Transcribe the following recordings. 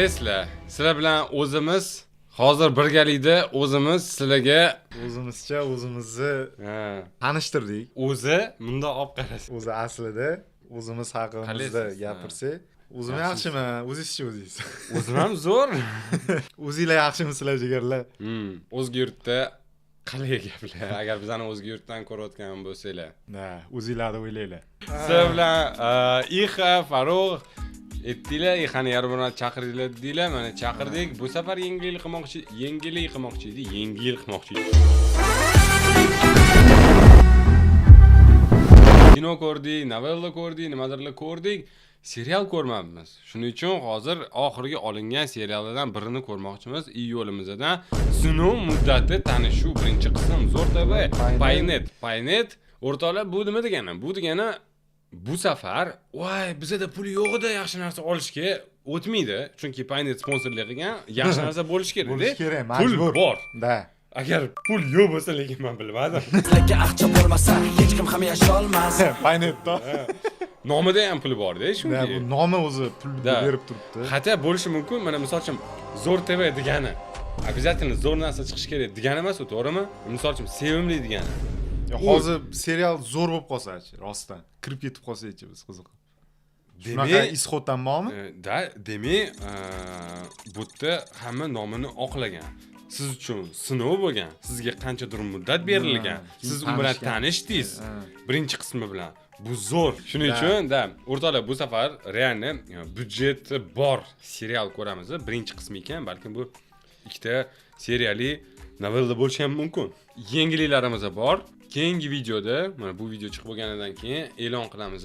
Bilasizlar, sizlar bilan o'zimiz hozir birgalikda o'zimiz sizlarga o'zimizcha o'zimizni tanishtirdik. O'zi bunda olib qarasiz. O'zi aslida o'zimiz haqimizda gapirsak, o'zim yaxshiman, o'zingizchi o'zingiz. O'zim ham zo'r. O'zinglar yaxshimisizlar jigarlar? O'zga yurtda qalay gaplar? Agar bizani o'zga yurtdan ko'rayotgan bo'lsanglar, o'zinglarni o'ylanglar. sizlar bilan Ixa, Farruh aytdilar, Ixani yarmini chaqirdinglar dedilar, mana chaqirdik. Bu safar yangilik qilmoqchi edi, Kino ko'rdik, novella ko'rdik, nimadirlar ko'rdik. Serial ko'rmabmiz. Shuning uchun hozir oxirgi olingan seriallardan birini ko'rmoqchimiz. Iyolimizdan sinov muddati tanishuv birinchi qism zo'r TV Paynet. O'rtoqlar, bu nima degani? Bu degani bu safar voy bizda pul yo'q edi, yaxshi narsa olishga o'tmaydi. Chunki Paynet sponsorlik qilgan, yaxshi narsa bo'lish kerak. Bo'lish kerak, Pul majbur. bor. Da. Agar pul yo'q bo'lsa, lekin men bilmadim. Sizlarga aqcha bo'lmasa, hech kim ham yashay olmas. Paynetda. Nomida ham pul bor-da, shunday. Bu nomi o'zi pul berib turibdi. Hatto bo'lishi mumkin. Mana misol uchun zo'r TV degani обязательно zo'r narsa chiqish kerak degani emas, to'g'rimi? Misol uchun sevimli degani. Hozir serial zo'r bo'lib qolsa-chi, rostdan kirib ketib qolsak-chi biz qiziqib. Shunaqa ishoddan bormi? Demak, bu yerda hamma nomini oqlagan. Siz uchun sinov bo'lgan, sizga qanchadir muddat berilgan, siz u bilan tanishdingiz birinchi qismi bilan. Bu zo'r. Shuning uchun o'rtoqlar, bu safar realni budjeti bor serial ko'ramiz. Birinchi qismi ekan, balkim bu ikkita seriali novella bo'lishi ham mumkin. Yangiliklarimiz bor. Keyingi videoda, mana bu video chiqib bo'lganidan keyin e'lon qilamiz.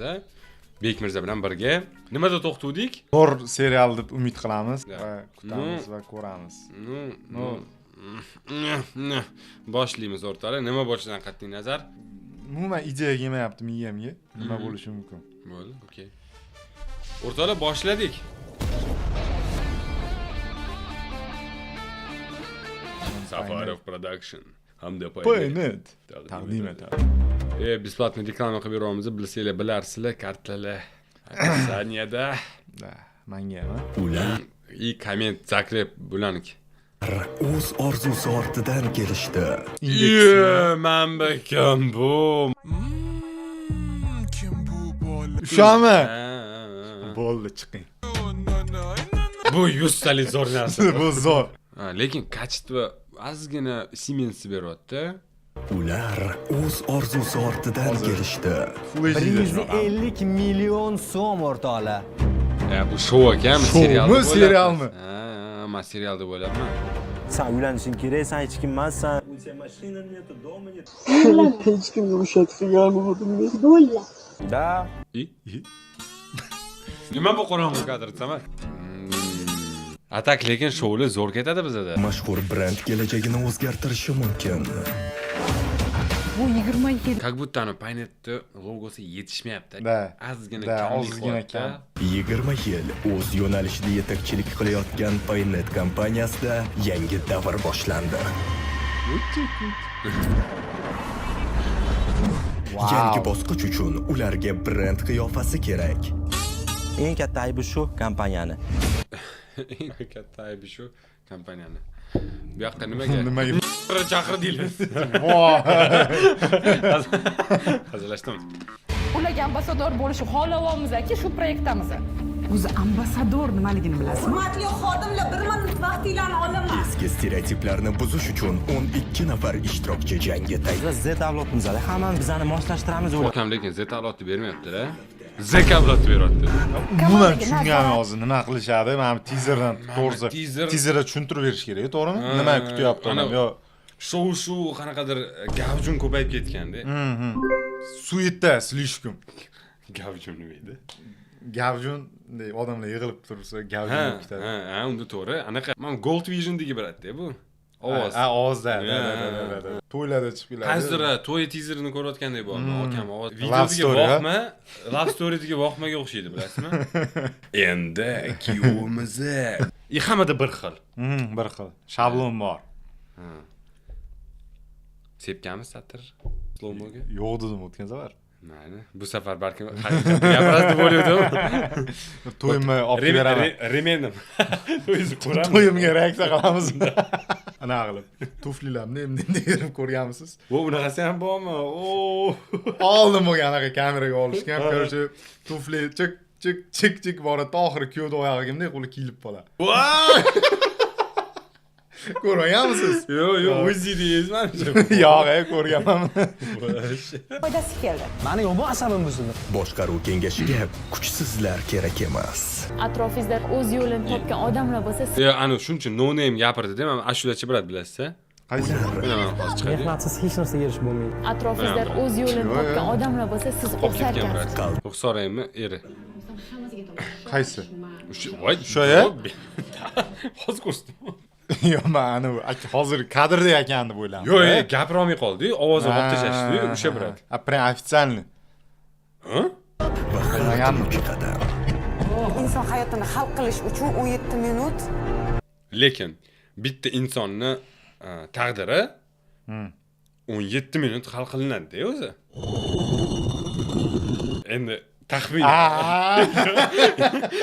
Bekmirza bilan birga. Nimada to'xtadik? Zo'r serial deb umid qilamiz va kutamiz va ko'ramiz. Boshlaymiz o'rtoqlar. Nima bo'lishidan qat'iy nazar? Umuman ideya kelmayapti miyamga. Nima bo'lishi mumkin? Bo'ldi, okey. O'rtoqlar, boshladik. Safarov Production hamda Paynet taqdim etadi. Бесплатный reklama qilib beramiz, bilsanglar bilarsizlar, kartalar saniyada. Menga ham. Ular Komment zakrep bularniki. o'z orzusi ortidan kelishdi. Manba kim bu? Kim bu bola? Shami? Bo'ldi, chiqing. Bu 100 talik zo'r narsa. Bu zo'r. Lekin kачество ozgina Siemens beryapti. Ular o'z orzusi ortidan kelishdi. 150 million so'm o'rtoqlar. Bu show ekan, Showmi, serialmi? Men serial deb o'ylabman. Sen uylanishing kerak, sen hech kim emassan. Hech kimga o'xshatgan bo'ldim men. Bo'ldi. Da. Nima bu qorong'u kadr, Samar? Atak lekin showlar zo'r ketadi bizda. Mashhur brend kelajagini o'zgartirishi mumkin. Bu 27. Как будто Paynet'ni logosi yetishmayapti. Ozgina kam. 20 yil o'z yo'nalishida yetakchilik qilayotgan Paynet kompaniyasida yangi davr boshlandi. Yangi bosqich uchun ularga brend qiyofasi kerak. Eng katta aybi shu kompaniyani. Eng katta aybi shu kompaniyani. Bu yoqqa nimaga chaqirdinglar? Hazillashdim. Ularga ambasador bo'lishi xohlayapmiz-ki, shu proyektimiz. O'zi ambasador nimaligini bilasizmi? Hurmatli xodimlar, bir minut vaqtinglarni olaman. Eski stereotiplarni buzish uchun 12 nafar ishtirokchi jangga tayyor. Biz Z avlodimizda hammani bizani moslashtiramiz o'ylab. Kam lekin Z avlodni bermayapti-da. Z avlodni beryapti. Umuman tushunganim hozir nima qilishadi? Mana teaserdan to'g'ri. Teaserda tushuntirib berish kerak, to'g'rimi? Nima kutyapti? Yo, shu qanaqadir gavjun ko'payib ketganda. Suitda slishkum. Gavjun nima edi? Gavjun odamlar yig'ilib tursa gavjun bo'lib ketadi. Ha, unda to'g'ri. Anaqa men Gold Vision degi beradi bu. Ovoz. Ovozda. To'ylarda chiqib keladi. Hozir to'y teaserini ko'rayotgandek bo'ldi. Akam ovoz. Videoga boqma, love story'ga boqmaga o'xshaydi, bilasizmi? Endi kuyovimiz. Hammada bir xil. Bir xil. Shablon bor. Sepganmiz satr slow-moga? Yo'q dedim o'tgan safar. Mayli, bu safar balkim haqiqatni gapirasiz deb o'yladim. To'yimni olib beraman. Remenim. To'yingizni ko'ramiz. To'yimga reaksiya qilamiz. Ana qilib. Tuflilarni endi berib ko'rganmisiz? Bu bunaqasi ham bormi? Oldin bo'lgan anaqa kameraga olishgan. Короче, tufli chik boradi, oxiri kuyovda oyog'imda qo'li kiyilib qoladi. Ko'rmaganmisiz? Yo'q, o'zingiz deyapsizmi? Yo'q, ko'rganman. Foydasi keldi. Mani yomon asabim buzildi. boshqaruv kengashiga kuchsizlar kerak emas. Atrofingizda o'z yo'lini topgan odamlar bo'lsa, siz Yo, ana shuning uchun no name gapirdi-da, men ashulachi biladi, bilasizmi? Qaysi? Bilaman, hozir chiqadi. Mehnatsiz hech narsaga erishib bo'lmaydi. atrofingizda o'z yo'lini topgan odamlar bo'lsa, siz o'sarkansiz. Ruxsoraymi, eri? Qaysi? Voy, Shu-ya? Hozir ko'rsatdim. Yo'q, men hozir kadrda ekan deb o'yladim. Yo'q, gapira olmay qoldi, ovozni olib tashlashdi, o'sha birat. Prям официальный. Ha? Va hayotdagi qadam. Inson hayotini hal qilish uchun 17 minut Lekin bitta insonni taqdiri 17 minut hal qilinadi-da o'zi. Endi taxmin.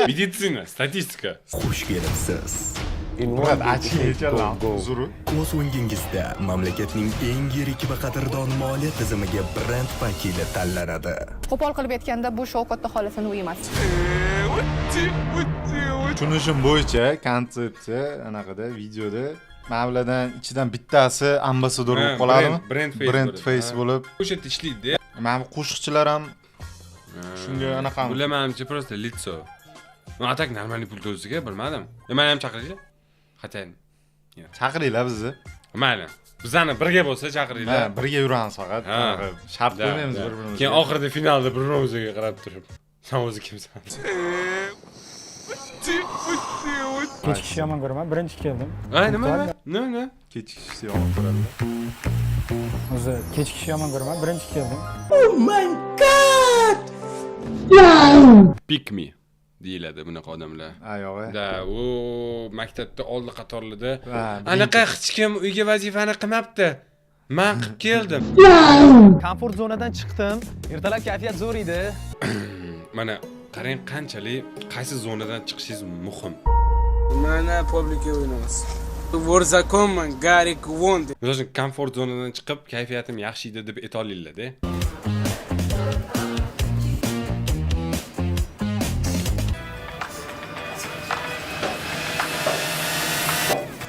Meditsina, statistika. Xush kelibsiz. Murat achiychalar. Zuru. O'z o'ngingizda mamlakatning eng yirik va qadrdon moliya tizimiga brend vakili tanlanadi. Qo'pol qilib aytganda bu Shavkatda xolasini uyi emas. Tushunishim bo'yicha konsepsiya anaqada videoda mavladan ichidan bittasi ambassador bo'lib qoladimi? Brand face bo'lib. O'sha yerda ishlaydi-da. Mana bu qo'shiqchilar ham shunga anaqa. Bular menimcha просто лицо. Men atak нормальный pul to'lasiga bilmadim. Meni ham chaqiringlar. Qatayın. Chaqiringlar bizni. Mayli. Bizani birga bo'lsa chaqiringlar. Ha, birga yuramiz faqat. Shart qo'ymaymiz bir-birimizga. Keyin oxirida finalda bir-birimizga qarab turib, "Sen o'zi kimsan?" Kechikishni yomon ko'raman. Birinchi keldim. Nima? Nima? Kechikishni yomon ko'radi. O'zi kechikishni yomon ko'raman. Birinchi keldim. Pick me deyiladi bunaqa odamlar. Yo'q. Da, u maktabda oldi qatorlarda anaqa hech kim uyga vazifani qilmabdi. Men qilib keldim. Komfort zonadan chiqdim. Ertalab kayfiyat zo'r edi. Mana qarang qanchalik qaysi zonadan chiqishingiz muhim. Mana publika o'ynamas. Vorzakonman, Gary Kwon. Misol komfort zonadan chiqib kayfiyatim yaxshi edi deb aytolinglar-da.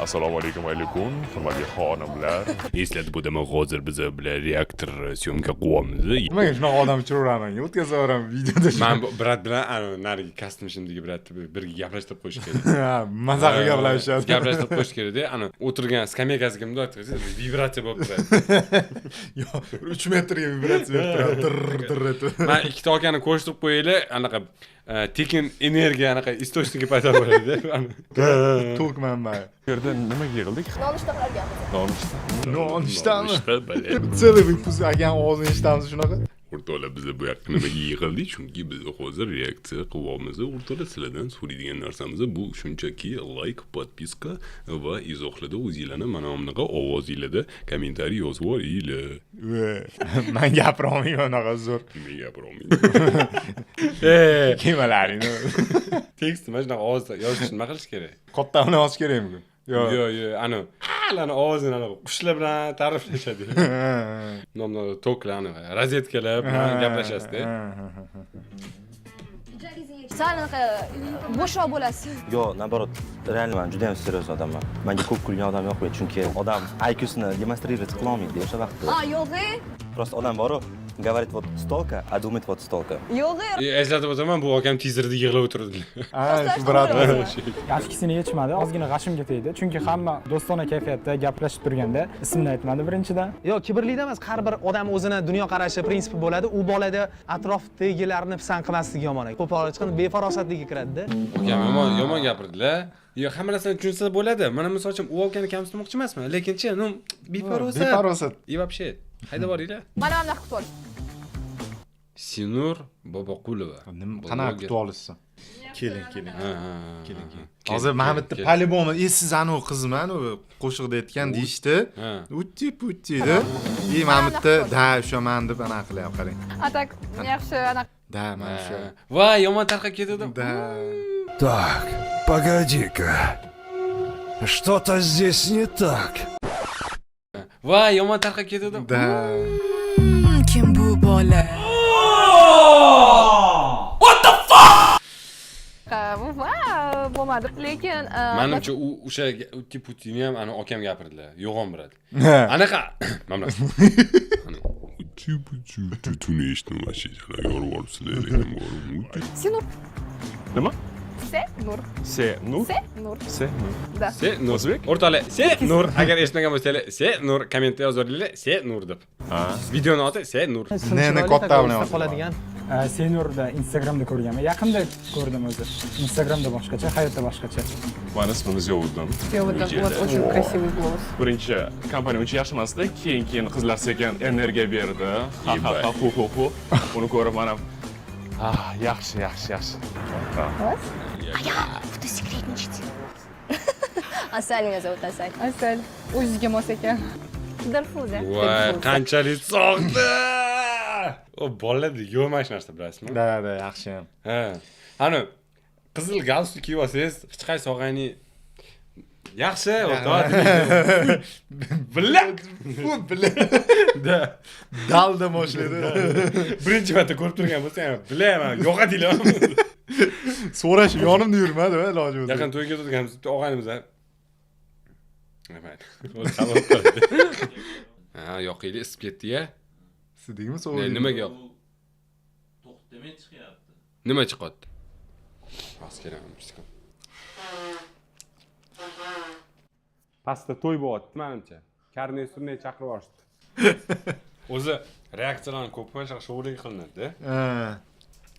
Assalomu alaykum, hurmatli xonimlar. Eslatib o'taman, hozir biz bilan reaktor syomka qilyapmiz. Nimaga shunaqa odam chiraveraman? O'tkazaveraman videoda. Men brat bilan narigi kastimishimdagi bratni birga gaplashtirib qo'yish kerak. Ha, maza qilib gaplashishadi. Gaplashtirib qo'yish kerak-da. Ana o'tirgan skameykasiga bunday o'tkazsangiz vibratsiya bo'lib turadi. Yo'q, 3 metrga vibratsiya berib turadi. Men ikkita okani qo'shtirib qo'yaylik, anaqa tekin energiya anaqa istochniki paydo bo'ladi-da. Tok manbai. Bu yerda nimaga yig'ildik? Nonushtalarga. Nonushtami? Целый выпуск agan ovozini eshitamiz shunaqa. O'rtoqlar, biz bu yoqqa nimaga yig'ildik? Chunki biz hozir reaksiya qilyapmiz. O'rtoqlar, sizlardan so'raydigan narsamiz bu shunchaki like, podpiska va izohlarda o'zingizlarni mana bunaqa ovozinglarda kommentariy yozib yuboringlar. Men gapira olmayman unaqa zo'r. Men gapira olmayman. Kemalaringni. Tekst mana shunaqa ovozda yozish nima qilish kerak? Kattani yozish kerakmi? Yo'q, ana ovozini ana qushlar bilan ta'riflashadi. Nomlar toklar, rozetkalar bilan gaplashasiz-da. Sal bo'shroq bo'lasiz. Yo'q, наоборот, реально men juda ham serios odamman. Menga ko'p kulgan odam yo'q, chunki odam IQ-sini demonstrировать qila olmaydi o'sha vaqtda. Yo'q-e. Просто odam bor-ku, говорит вот столько, а думает вот столько. Yo'q-e. Eslatib o'taman, bu akam tizerda yig'lab o'tirdi. Shu brat. Yashkisini yechmadi, ozgina g'ashimga tegdi. Chunki hamma do'stona kayfiyatda gaplashib turganda ismini aytmadi birinchidan. Yo'q, kibrlikda emas, har bir odam o'zini dunyo qarashi, prinsipi bo'ladi. U bolada atrofdagilarni pisand qilmasligi yomon. Qo'pol chiqib befarosatligi kiradi-da. Akam yomon gapirdilar. Yo'q, hamma narsani tushunsa bo'ladi. Mana misol uchun u akani kamsitmoqchi emasman, lekin-chi, befarosat. И вообще, hayda boringlar. Mana aniq kutib ol. Sinur Boboqulova. Qanaqa kutib olishsin? Keling. Ha. Hozir mana bu yerda по-любому siz anavi qizmi, anavi qo'shiqda aytgan deyishdi. Utti deb. Mana bu yerda da o'shaman deb ana qilyapti, qarang. Atak yaxshi anaqa. Da, mana shu. Voy, yomon tarqab ketdi. Da. Так, погоди-ка. Что-то здесь не так. Voy, yomon tarqab ketdi. Da. Kim bu bola? Va, bo'lmadi. Lekin Menimcha o'sha utti-puttini ham ana akam gapirdilar. Yo'g'on biradi. Anaqa. Mana. Tutun eshitmasizlar, yorib olibsizlar ekan borib. Senur. Nima? Senur. Senur. Senur. Senur. Da. Senur. O'zbek. O'rtoqlar, Senur. Agar eshitmagan bo'lsanglar, Senur kommentga yozinglar, Senur deb. Videoni oti Senur. Neni katta bilan qoladigan. Senurda Instagramda ko'rganman. Yaqinda ko'rdim o'zi. Instagramda boshqacha, hayotda boshqacha. Mani ismimiz Yovuzdan. Yovuzdan. Вот очень красивый голос. Birinchi kompaniya uncha yaxshi emasdi, keyin qizlar sekin energiya berdi. Ha, hu. Uni ko'rib men ham yaxshi. Asal меня зовут Asal. Asal. O'ziga mos ekan. Dilfuza. Voy, qanchalik sog'di. O bolalarda yo'q mana shu narsa bilasizmi? Da, yaxshi ham. Ha. Ana qizil galstuk kiyib olsangiz, hech qaysi og'ayni yaxshi, o'rtoq. Billa. Da. Dalda boshlaydi. Birinchi marta ko'rib turgan bo'lsam ham, bilaman, yo'qotinglar. So'rash yonimda yurmadi, iloji bo'lsa. Yaqin to'yga o'tganmiz, bitta og'aynimiz ha. O'zi xabar qildi. Ha, yoqinglar isib ketdi-ya. Sizdingmi so'raydi? Nimaga yoq? To'xtamay chiqyapti. Nima chiqyapti? Askerammiz. Pastda to'y bo'lyapti, menimcha. Karney surnay chaqirib yuborishdi. O'zi reaksiyalarni ko'p mana shouling qilinadi-da.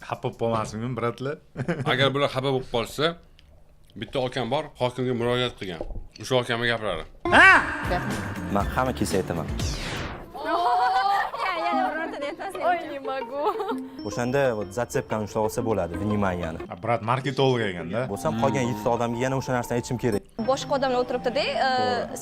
Xafa bo'lmasinmi, bratlar? Agar bular xafa bo'lib qolsa, bitta akam bor, hokimga murojaat qilgan. O'sha akamga gapiradi. Men hamma kelsa aytaman. Ой, не могу. O'shanda zatsepkani ushlab olsa bo'ladi, vnimaniyani. Brat marketolog ekanda. Bo'lsam qolgan 7 ta odamga yana o'sha narsani aytishim kerak. Boshqa odamlar o'tiribdi-da,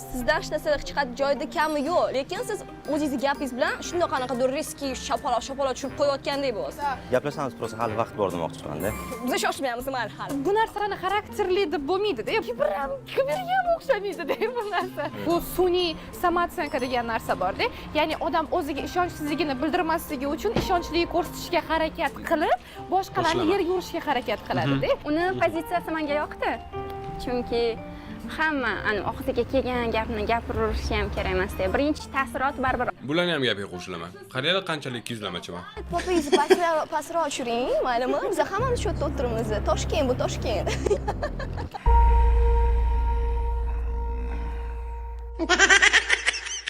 sizdan hech narsa chiqadi joyida kami yo'q, lekin siz o'zingiz gapingiz bilan shunday qanaqadir riski shapaloq tushirib qo'yayotgandek bo'lasiz. Gaplashamiz, просто hali vaqt bor demoqchiman-da. Biz shoshmayapmiz hali. Bu narsalarni xarakterli deb bo'lmaydi-da. Kibrga o'xshamaydi-da bu narsa. Bu sun'iy samootsanka degan narsa bor-da. Ya'ni odam o'ziga ishonchsizligini bildirmasligi uchun ishonchli ko'rsatishga harakat qilib, boshqalarni yerga urishga harakat qiladi-da. Uni pozitsiyasi menga yoqdi. Chunki hamma og'ziga kelgan gapni gapirishi ham kerak emas-da. Birinchi ta'sirot baribir. Bularni ham gapiga qo'shilaman. Qaranglar qanchalik yuzlamachiman. Popingizni pastroq tushiring, maylimi? Biz hammamiz shu yerda o'tiribmiz. Toshkent bu Toshkent.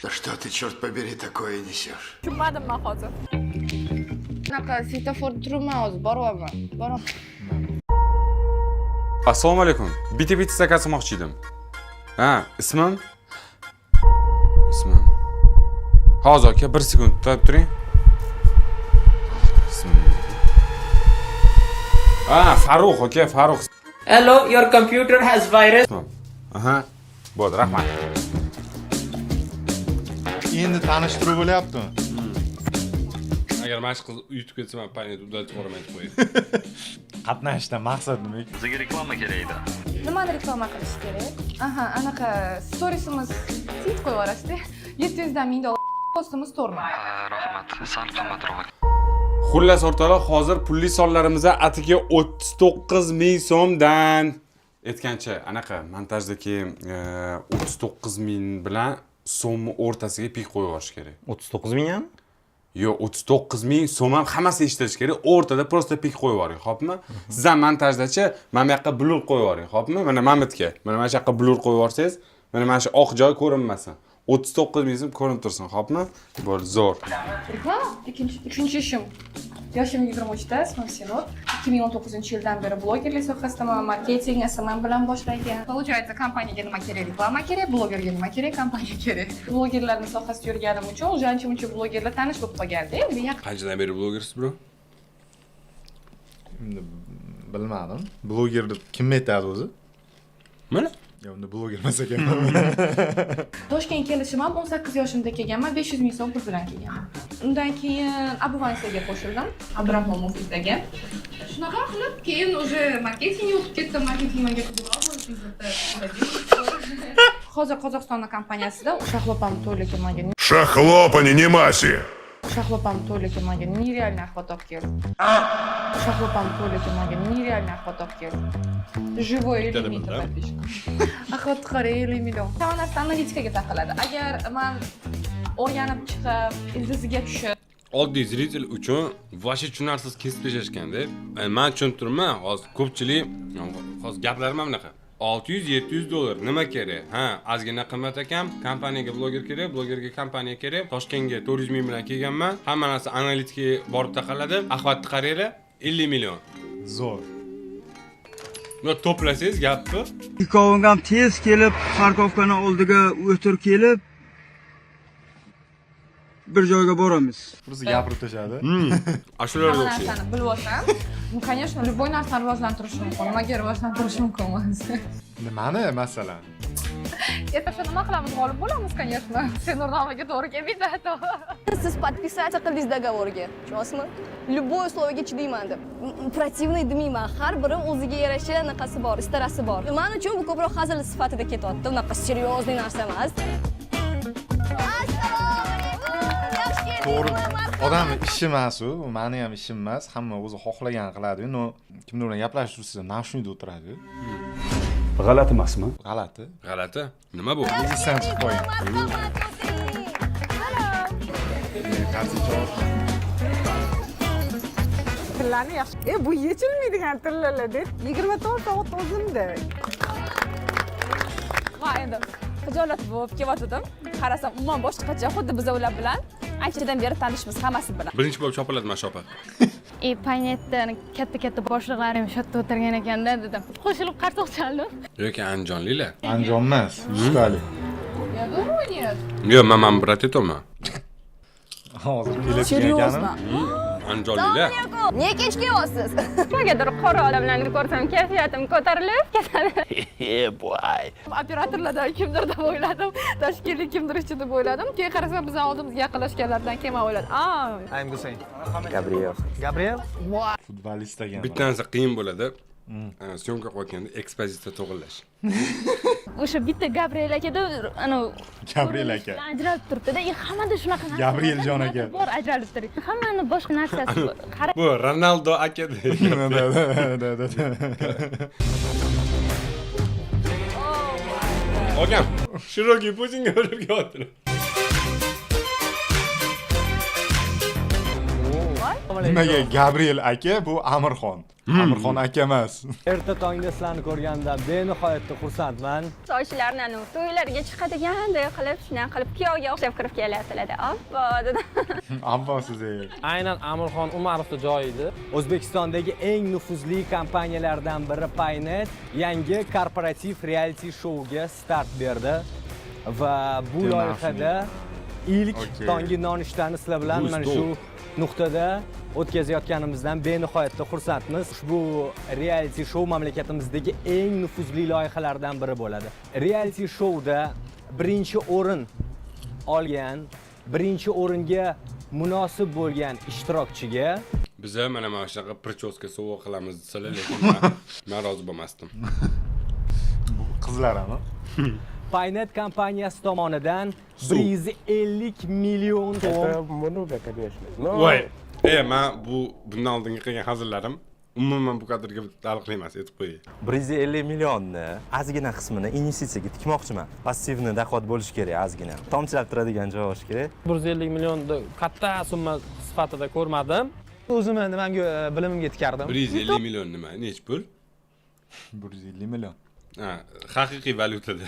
Да что ты, черт побери, такое несешь? Tushunmadim men hozir. Bunaqa svetoforda turibman hozir, boryapman. Assalomu alaykum. Bitta stakan olmoqchi edim. Ha, ismim? Hozir aka 1 sekund turib turing. Farruh aka, Farruh. Hello, your computer has virus. Aha. Bo'ldi, rahmat. Endi tanishtirib bo'lyaptimi? Agar mana shu qiz uyutib ketsa, men paynet udalatib yuboraman deb qo'yay. Qatnashdan maqsad nima? Bizga reklama kerak edi. Nimani reklama qilish kerak? Aha, anaqa storiesimiz tweet qo'yib yuborasiz-da. 700 dan 1000 dollar postimiz to'rma. Rahmat, sal qimmatroq. Xullas o'rtoqlar, hozir pulli sonlarimizga atiga 39 ming so'mdan aytgancha anaqa montajdagi 39 ming bilan so'mni o'rtasiga pik qo'yib yuborish kerak. 39 ming ham? Yo'q, 39 ming so'm ham hammasi eshitilishi kerak. O'rtada prosta pik qo'yib yuboring, xo'pmi? Siz ham montajdachi mana bu yoqqa blur qo'yib yuboring, xo'pmi? Mana Mamitga. Mana shu yoqqa blur qo'yib yuborsangiz, mana shu oq joy ko'rinmasin. 39 ming so'm ko'rinib tursin, xo'pmi? Bo'ldi, zo'r. Reklama? Uchinchi ishim. Yoshim 23 da, ismim Senur. 2019-yildan beri blogerlik sohasidaman, marketing, SMM bilan boshlangan. Получается, kompaniyaga nima kerak? Reklama kerak, blogerga nima kerak? Kompaniya kerak. Blogerlarning sohasida yurganim uchun o'sha ancha-muncha blogerlar tanish bo'lib qolganda. Qanchadan beri blogersiz, bro? Bilmadim. Bloger deb kim aytadi o'zi? Mana Yo, unda bloger emas ekan. Toshkentga kelishim ham 18 yoshimda kelganman, 500 ming so'm pul bilan kelganman. Undan keyin Abovansiyaga qo'shildim, Abdurahmon Mufidagi. Shunaqa qilib, keyin уже marketingga o'tib ketdim, marketing menga qiziqroq bo'ldi. Hozir Qozog'iston kompaniyasida Shaxlopam to'ylikka menga Шахлопа, не маси! Shaxlopam to'ylikka menga нереальный охват olib keldi. Shaxlopam to'ylikka menga нереальный охват olib keldi. Живой лимит подписчик. Охват qara 50 million. Hamma narsa analitikaga taqaladi. Agar men o'rganib chiqib, ildiziga tushib oddiy zritel uchun vashi tushunarsiz kesib tashlashganda, men tushuntirman, hozir ko'pchilik hozir gaplarim mana bunaqa. 600-700 dollar nima kerak? Ha, ozgina qimmat ekan, kompaniyaga bloger kerak, blogerga kompaniya kerak. Toshkentga 400 ming bilan kelganman. Hamma narsa analitikaga borib taqaladi. Охватni qaranglar, 50 million. Zo'r. Yo to'plasangiz gapni. Ikkoving ham tez kelib, parkovkani oldiga o'tir kelib bir joyga boramiz. Bizni gapirib tashadi. Ashularga hamma o'xshaydi. narsani bilib olsam, конечно, любой narsani rivojlantirish mumkin. Nimaga rivojlantirish mumkin emas? Nimani masalan? Ertaga nima qilamiz? G'olib bo'lamiz, конечно. Sen o'rnamaga to'g'ri kelmaydi to. Siz подписаться qildingiz договорga. Tushunasizmi? Любой условиyaga chidayman deb. Противный demayman. Har biri o'ziga yarasha naqasi bor, istarasi bor. Men uchun bu ko'proq hazil sifatida ketyapti. Unaqa seriozniy narsa emas. To'g'ri. Odamning ishi emas u, meni ham ishim emas. Hamma o'zi xohlagan qiladi. No, kimlar bilan gaplashib tursa, nashunda o'tiradi. G'alati emasmi? G'alati. G'alati. Nima bu? Sen chiqib qo'ying. Tillarni yaxshi. Bu yechilmaydigan tillar-da. 24 soat o'zimda. Va endi hijolat bo'lib kelayotdim. Qarasam, umuman boshqacha, xuddi biz ular bilan anchadan beri tanishmiz hammasi bilan. Birinchi bo'lib chopiladi mana shu opa. Paynetdan katta boshliqlarim shu yerda o'tirgan ekanda dedim. Qo'shilib qarsoq chaldim. Yoki anjonlilar. Anjon emas, shukali. Ya думаю, нет. Yo, mamam brat aytaman. Hozir kelib ekanim. Anjonlilar. Niye kech kelyapsiz? Nimagadir qora odamlarni ko'rsam, kayfiyatim ko'tarilib ketadi. boy. Operatorlardan kimdir deb o'yladim. Toshkentlik kimdir ichi deb o'yladim. Keyin qarasam, biz oldimizga yaqinlashganlardan keyin men o'yladim. I'm Gusayn. Gabriel. Gabriel? Futbolist ekan. Bittanasi qiyin bo'ladi. Syomka qilayotganda ekspozitsiya to'g'irlash. O'sha bitta Gabriel akada ana Gabriel aka. ajralib turibdi-da. Hammada shunaqa narsa. Gabrieljon aka. Bor ajralib turibdi. Hammani boshqa narsasi bor. Qarang. Bu Ronaldo aka Da. Ogam, shiroki po'stinga olib kelyapti. Nimaga Gabriel aka bu Amirxon. Amirxon aka emas. Erta tongda sizlarni ko'rganda benihoyatda xursandman. Sochlarni to'ylarga chiqadigandek qilib, shunday qilib kuyovga o'xshab kirib kelayaptilar-da. Oppo dedi. Ammo siz Aynan Amirxon Umarovning joyi edi. O'zbekistondagi eng nufuzli kompaniyalardan biri Paynet yangi korporativ reality shouga start berdi va bu loyihada ilk tongi nonushtani sizlar bilan mana shu nuqtada o'tkazayotganimizdan benihoyatda xursandmiz. Ushbu reality show mamlakatimizdagi eng nufuzli loyihalardan biri bo'ladi. Reality showda birinchi o'rin olgan, birinchi o'ringa munosib bo'lgan ishtirokchiga Biz mana mana shunaqa prichoska sovg'a qilamiz desalar, lekin men rozi bo'lmasdim. Qizlarami? Paynet kompaniyasi tomonidan 150 million so'm. Voy, men bundan oldingi qilgan hazillarım umuman bu kadrga taalluqli emas, aytib qo'yay. 150 millionni ozgina qismini investitsiyaga tikmoqchiman. Passivni doxod bo'lishi kerak ozgina. Tomchilab turadigan joy bo'lishi kerak. 150 millionni katta summa sifatida ko'rmadim. O'zimni nimamga bilimimga tikardim. 150 million nima? Nech pul? 150 million. Ha, haqiqiy valyutada.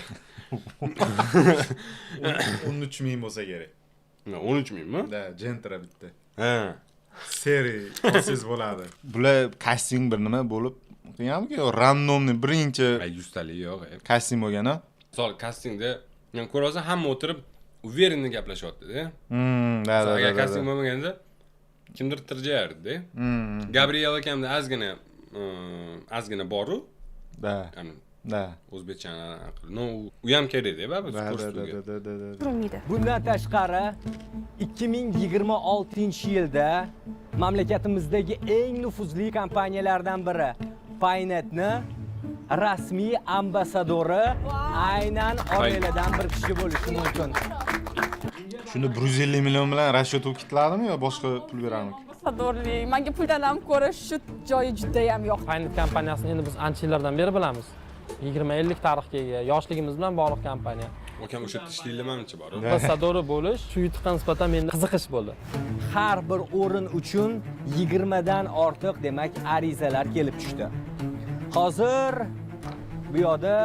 13 ming bo'lsa kerak. 13 mingmi? Da, Gentra bitta. Ha. Seri siz bo'ladi. Bular casting bir nima bo'lib, qilganmi-ki, randomni birinchi 100 talik yo'q. casting bo'lgan-a? Misol castingda, men ko'rasan hamma o'tirib, uverенно gaplashyapti-da. Da. Agar casting bo'lmaganda kimdir tirjayardi-da. Gabriel akamda ozgina ozgina boru. Da. Da. O'zbekchani no, u ham kerak-da, baribir ko'rsatuvga. Bo'lmaydi. Bundan tashqari 2026-yilda mamlakatimizdagi eng nufuzli kompaniyalardan biri Paynetni rasmiy ambasadori aynan oiladan bir kishi bo'lishi mumkin. Shunda 150 million bilan расчет bo'lib ketladimi yo boshqa pul beramik? Ambasadorlik. Menga puldan ham ko'ra shu joyi juda ham yoqdi. Paynet kompaniyasini endi biz ancha yillardan beri bilamiz. 20-50 tarixga ega, yoshligimiz bilan bog'liq kompaniya. Akam o'sha yerda ishlaydilarmanchi bor. Ambasadori bo'lish shu yutuqqa nisbatan menda qiziqish bo'ldi. Har bir o'rin uchun 20 dan ortiq demak arizalar kelib tushdi. Hozir bu yerda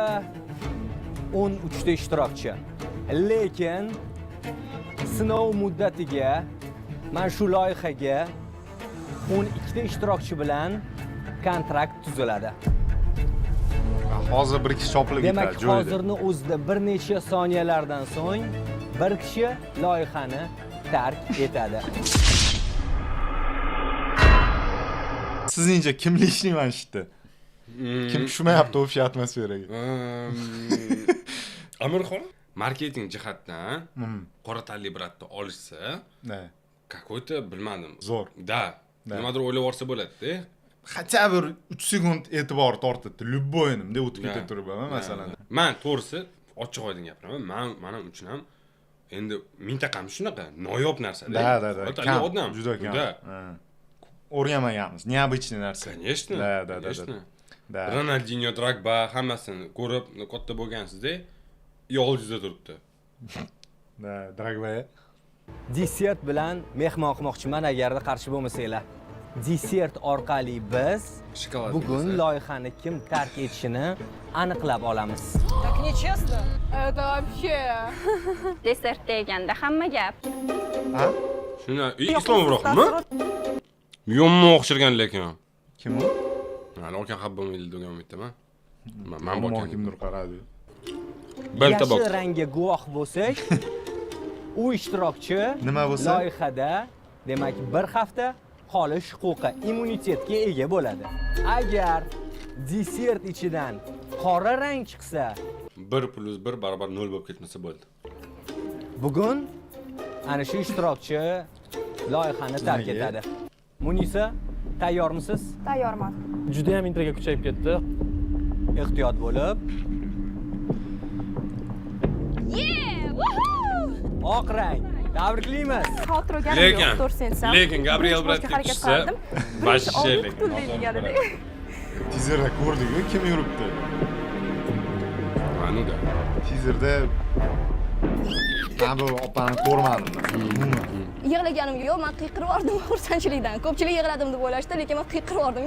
13 ta ishtirokchi. Lekin sinov muddatiga mana shu loyihaga 12 ta ishtirokchi bilan kontrakt tuziladi. Hozir bir kishi chopilib ketadi Demak, joyida. hozirni o'zida bir necha soniyalardan so'ng bir kishi loyihani tark etadi. Sizningcha kimli ishlayman shu yerda? Kim tushmayapti o'sha atmosferaga? Amirxon marketing jihatdan qora tanli bratni olishsa, какой-то bilmadim. Zo'r. Da. Nimadir o'ylab olsa bo'ladi-da. Хотя bir 3 sekund e'tibor tortadi. Любойnimda o'tib ketib turibman masalan. Men to'g'risi ochiq oydin gapiraman. Men uchun ham endi mintaqam shunaqa noyob narsa-da. Da. Kam, juda kam. O'rganmaganmiz. Необычный narsa. Конечно. Da. Ronaldinho, Drogba hammasini ko'rib katta bo'lgansiz-da, oldingizda turibdi. Da, Drogba. Desert bilan mehmon qilmoqchiman agarda qarshi bo'lmasanglar. Desert orqali biz bugun loyihani kim tark etishini aniqlab olamiz. Так нечестно. Это вообще. Desert deganda hamma gap. Ha? Shuna, Islom Ibrohimmi? Yomon o'xshirgan lekin. Kim u? Mana o'kan xab bo'lmaydi degan umiddaman. Men borgan kimdir qaradi. Yashil rangga guvoh bo'lsak, u ishtirokchi nima bo'lsa loyihada demak bir hafta qolish huquqi, immunitetga ega bo'ladi. Agar desert ichidan qora rang chiqsa, 1 + 1 barobar 0 bo'lib ketmasa bo'ldi. Bugun ana shu ishtirokchi loyihani tark etadi. Munisa, tayyormisiz? Tayyorman. Juda ham intriga kuchayib ketdi. Ehtiyot bo'lib. Oq rang. Tabriklaymiz. Xotirga Lekin, 4 sensam. lekin Gabriel Bratga tushsa, bashshe lekin. Tizerda ko'rdik-ku, kim yuribdi? Anuda. Tizerda men bu opani ko'rmadim. Yig'laganim yo'q, men qiyqirib yordim xursandchilikdan. Ko'pchilik yig'ladim deb o'ylashdi, lekin men qiyqirib yordim.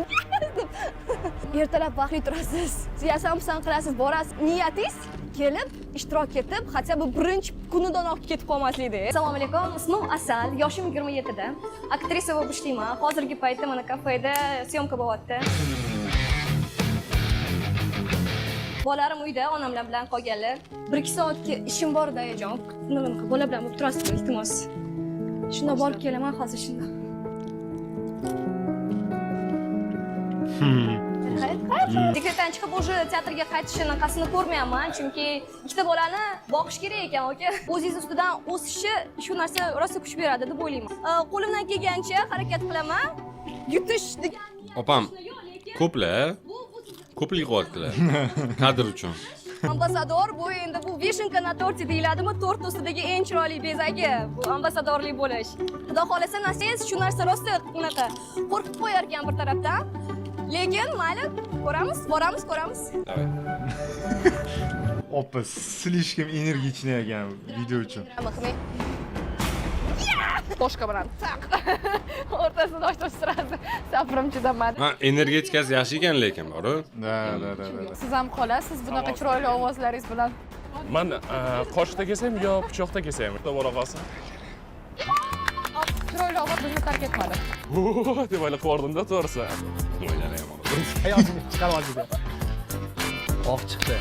Ertalab vaqtli turasiz, yasam qilasiz, borasiz. Niyatingiz kelib, ishtirok etib, hatto bu birinchi kunidanoq ketib qolmaslikda. Assalomu alaykum, ismim Asal, yoshim 27 da. Aktrisa bo'lib ishlayman. Hozirgi paytda mana kafeda syomka bo'lyapti. Bolalarim uyda, onamlar bilan qolganlar. 1-2 soatga ishim bor dayajon. Nima bola bilan bo'lib turasizmi, iltimos. Shunda borib kelaman hozir shunda. Dekretdan chiqib o'sha teatrga qaytishini qasini ko'rmayapman, chunki ikkita bolani boqish kerak ekan, aka. O'zingiz ustidan o'sishi shu narsa rosa kuch beradi deb o'ylayman. Qo'limdan kelgancha harakat qilaman. Yutish degan Opam, ko'plik qilyaptilar. Kadr uchun. Ambasador bu endi bu vishinka na torti deyiladimi? Tort ustidagi eng chiroyli bezagi. Bu ambasadorlik bo'lish. Xudo xolasa nasib shu narsa rosa unaqa qo'rqib qo'yar ekan bir tarafdan. Lekin mayli, ko'ramiz, boramiz, ko'ramiz. Opa, слишком энергичный ekan video uchun. Boshqa bilan taq. O'rtasida ochtirasiz. Sabrim chidamadi. Ha, energetikasi yaxshi ekan lekin, bor-ku. Da. Siz ham qolasiz bunaqa chiroyli ovozlaringiz bilan. Men qoshiqda kelsam yo pichoqda kelsam, to'g'ri qolsin. Chiroyli ovoz bizni tark etmadi. Deb o'ylab qo'ydim-da, to'g'risi. O'ylalayam oladi. Hayotingiz chiqarib oldi. Oq chiqdi.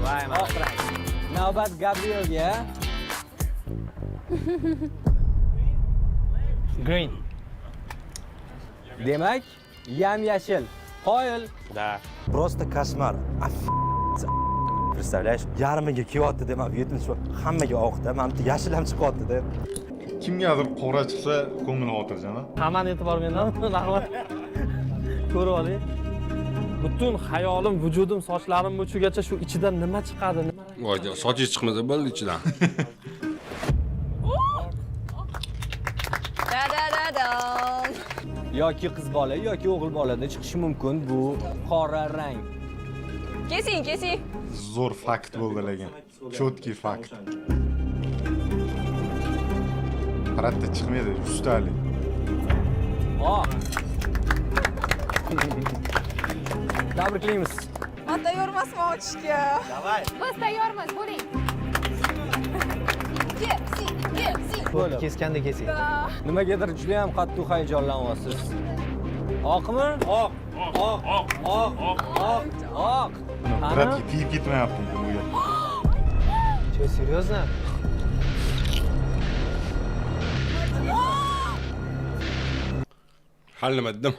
Voy, oq rang. Navbat Gabrielga. Green. Demak, yam-yashil. Qoyil. Da. Просто кошмар. Представляешь? Yarmiga kiyapti deb, men yetim hammaga oqda, men bitta yashil ham chiqyapti-da. Kimgadir qora chiqsa, ko'ngli xotirjam. Hammani e'tibor mendan, rahmat. Ko'rib oling. Butun xayolim, vujudim, sochlarim uchigacha shu ichidan nima chiqadi, nima? Voy, sochi chiqmasa bo'ldi ichidan. Yoki qiz bola yoki o'g'il bolada chiqishi mumkin bu qora rang. Kesing. Zo'r fakt bo'ldi lekin. Chotki fakt. Qaratda chiqmaydi, ustalik. Tabriklaymiz. Men tayyormasman ochishga. Davay. Biz tayyormiz, bo'ling. Bo'ldi, keskanda kesing. Nimagadir juda ham qattiq hayajonlanyapsiz. Oqmi? Oq. Qaratga kiyib ketmayapti bu yer. Che, серьезно? Hal nima dedim?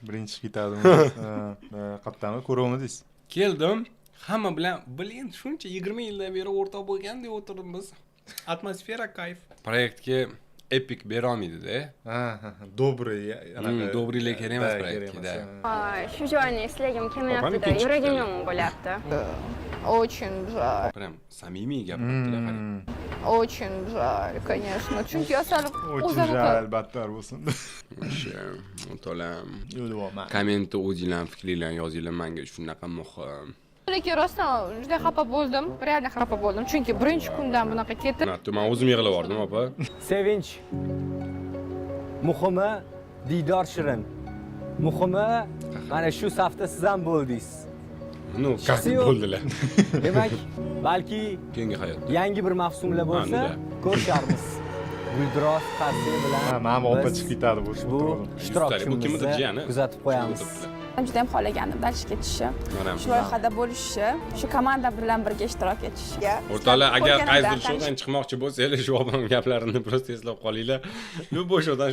Birinchi ketadimi? Qatdami ko'ramiz. Keldim. Hamma bilan, bilin, shuncha 20 yildan beri o'rtoq bo'lgan deb o'tirdim biz. Atmosfera kayf. Proyektga epik bera olmaydi-da. Добрый, Dobriylik kerak emas proyektga. Shu joyni eslagim kelmayapti-da, yuragim yomon bo'lyapti. Очень жаль. Prям samimiy gapiribdilar qarang. Очень жаль, конечно. Chunki asalib Очень жаль, battar bo'lsin. O'sha, o'tolam. Yo'lvoman. Kommentda o'zingizlarning fikrlaringizni yozinglar, menga shunaqa muhim. Lekin rostdan juda xafa bo'ldim, real xafa bo'ldim. Chunki birinchi kundan bunaqa ketdi. Men o'zim yig'lab bordim, opa. Sevinch. Muhimi diydor shirin. Muhimi mana shu safda siz ham bo'ldingiz. Ну, как bo'ldilar. Demak, balki keyingi hayot. Yangi bir mavsumlar bo'lsa, ko'risharmiz. Guldiroz Qarsi bilan men opa chiqib ketadi bu ishtirokchimizni kuzatib qo'yamiz. Men juda ham xohlagandim dal ketishni, shu loyihada bo'lishni, shu komanda bilan birga ishtirok etishga. O'rtoqlar, agar qaysidir shoudan chiqmoqchi bo'lsangiz, shu opam gaplarini prosta eslab qolinglar. Bu shoudan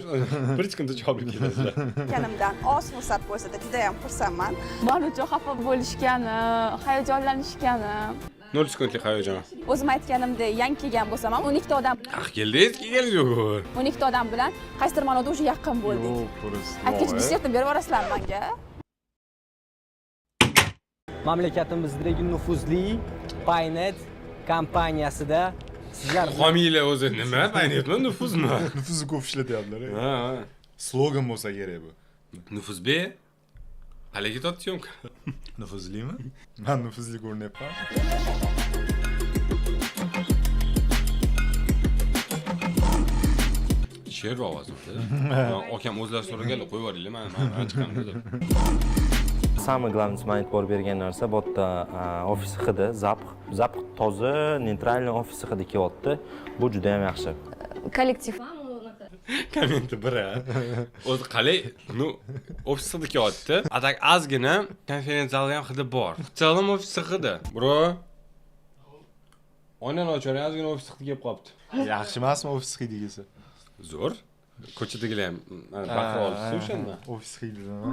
bir kunda javob kelasizlar. Kanimdan oz fursat bo'lsa-da juda ham xursandman. Men uchun xafa bo'lishgani, hayajonlanishgani. 0 sekundlik hayajon. O'zim aytganimdek, yangi kelgan bo'lsam ham 12 ta odam. Keldingiz yo'q. 12 ta odam bilan qaysidir ma'noda o'sha yaqin bo'ldik. Aytgich dessertni berib yuborasizlar menga. Mamlakatimizdagi nufuzli Paynet kompaniyasida sizlar homiylar o'zi nima? Paynetmi, nufuzmi? Nufuzni ko'p ishlatyaptilar. Ha. Slogan bo'lsa kerak bu. Nufuzbek. Haligi totiyomka. Nufuzlimi? Men nufuzli ko'rinyapman. She'r ovozida. Akam o'zlari so'raganlar, qo'yib yuboringlar, men chiqaman dedim. Самый главный men e'tibor bergan narsa bu yerda ofis hidi, zapq toza, neytralniy ofis hidi kelyapti. Bu juda ham yaxshi. Kollektiv. Kommenti biri. O'zi qalay, ну, ofis hidi kelyapti. Atak ozgina konferensiya zalga ham hidi bor. Chalim ofis hidi. Bro. Oynan ochar, ozgina ofis hidi kelib qolibdi. Yaxshi emasmi ofis hidisi? Zo'r. Ko'chadagilar ham bahra olishsin o'shanda. Ofis hidimi?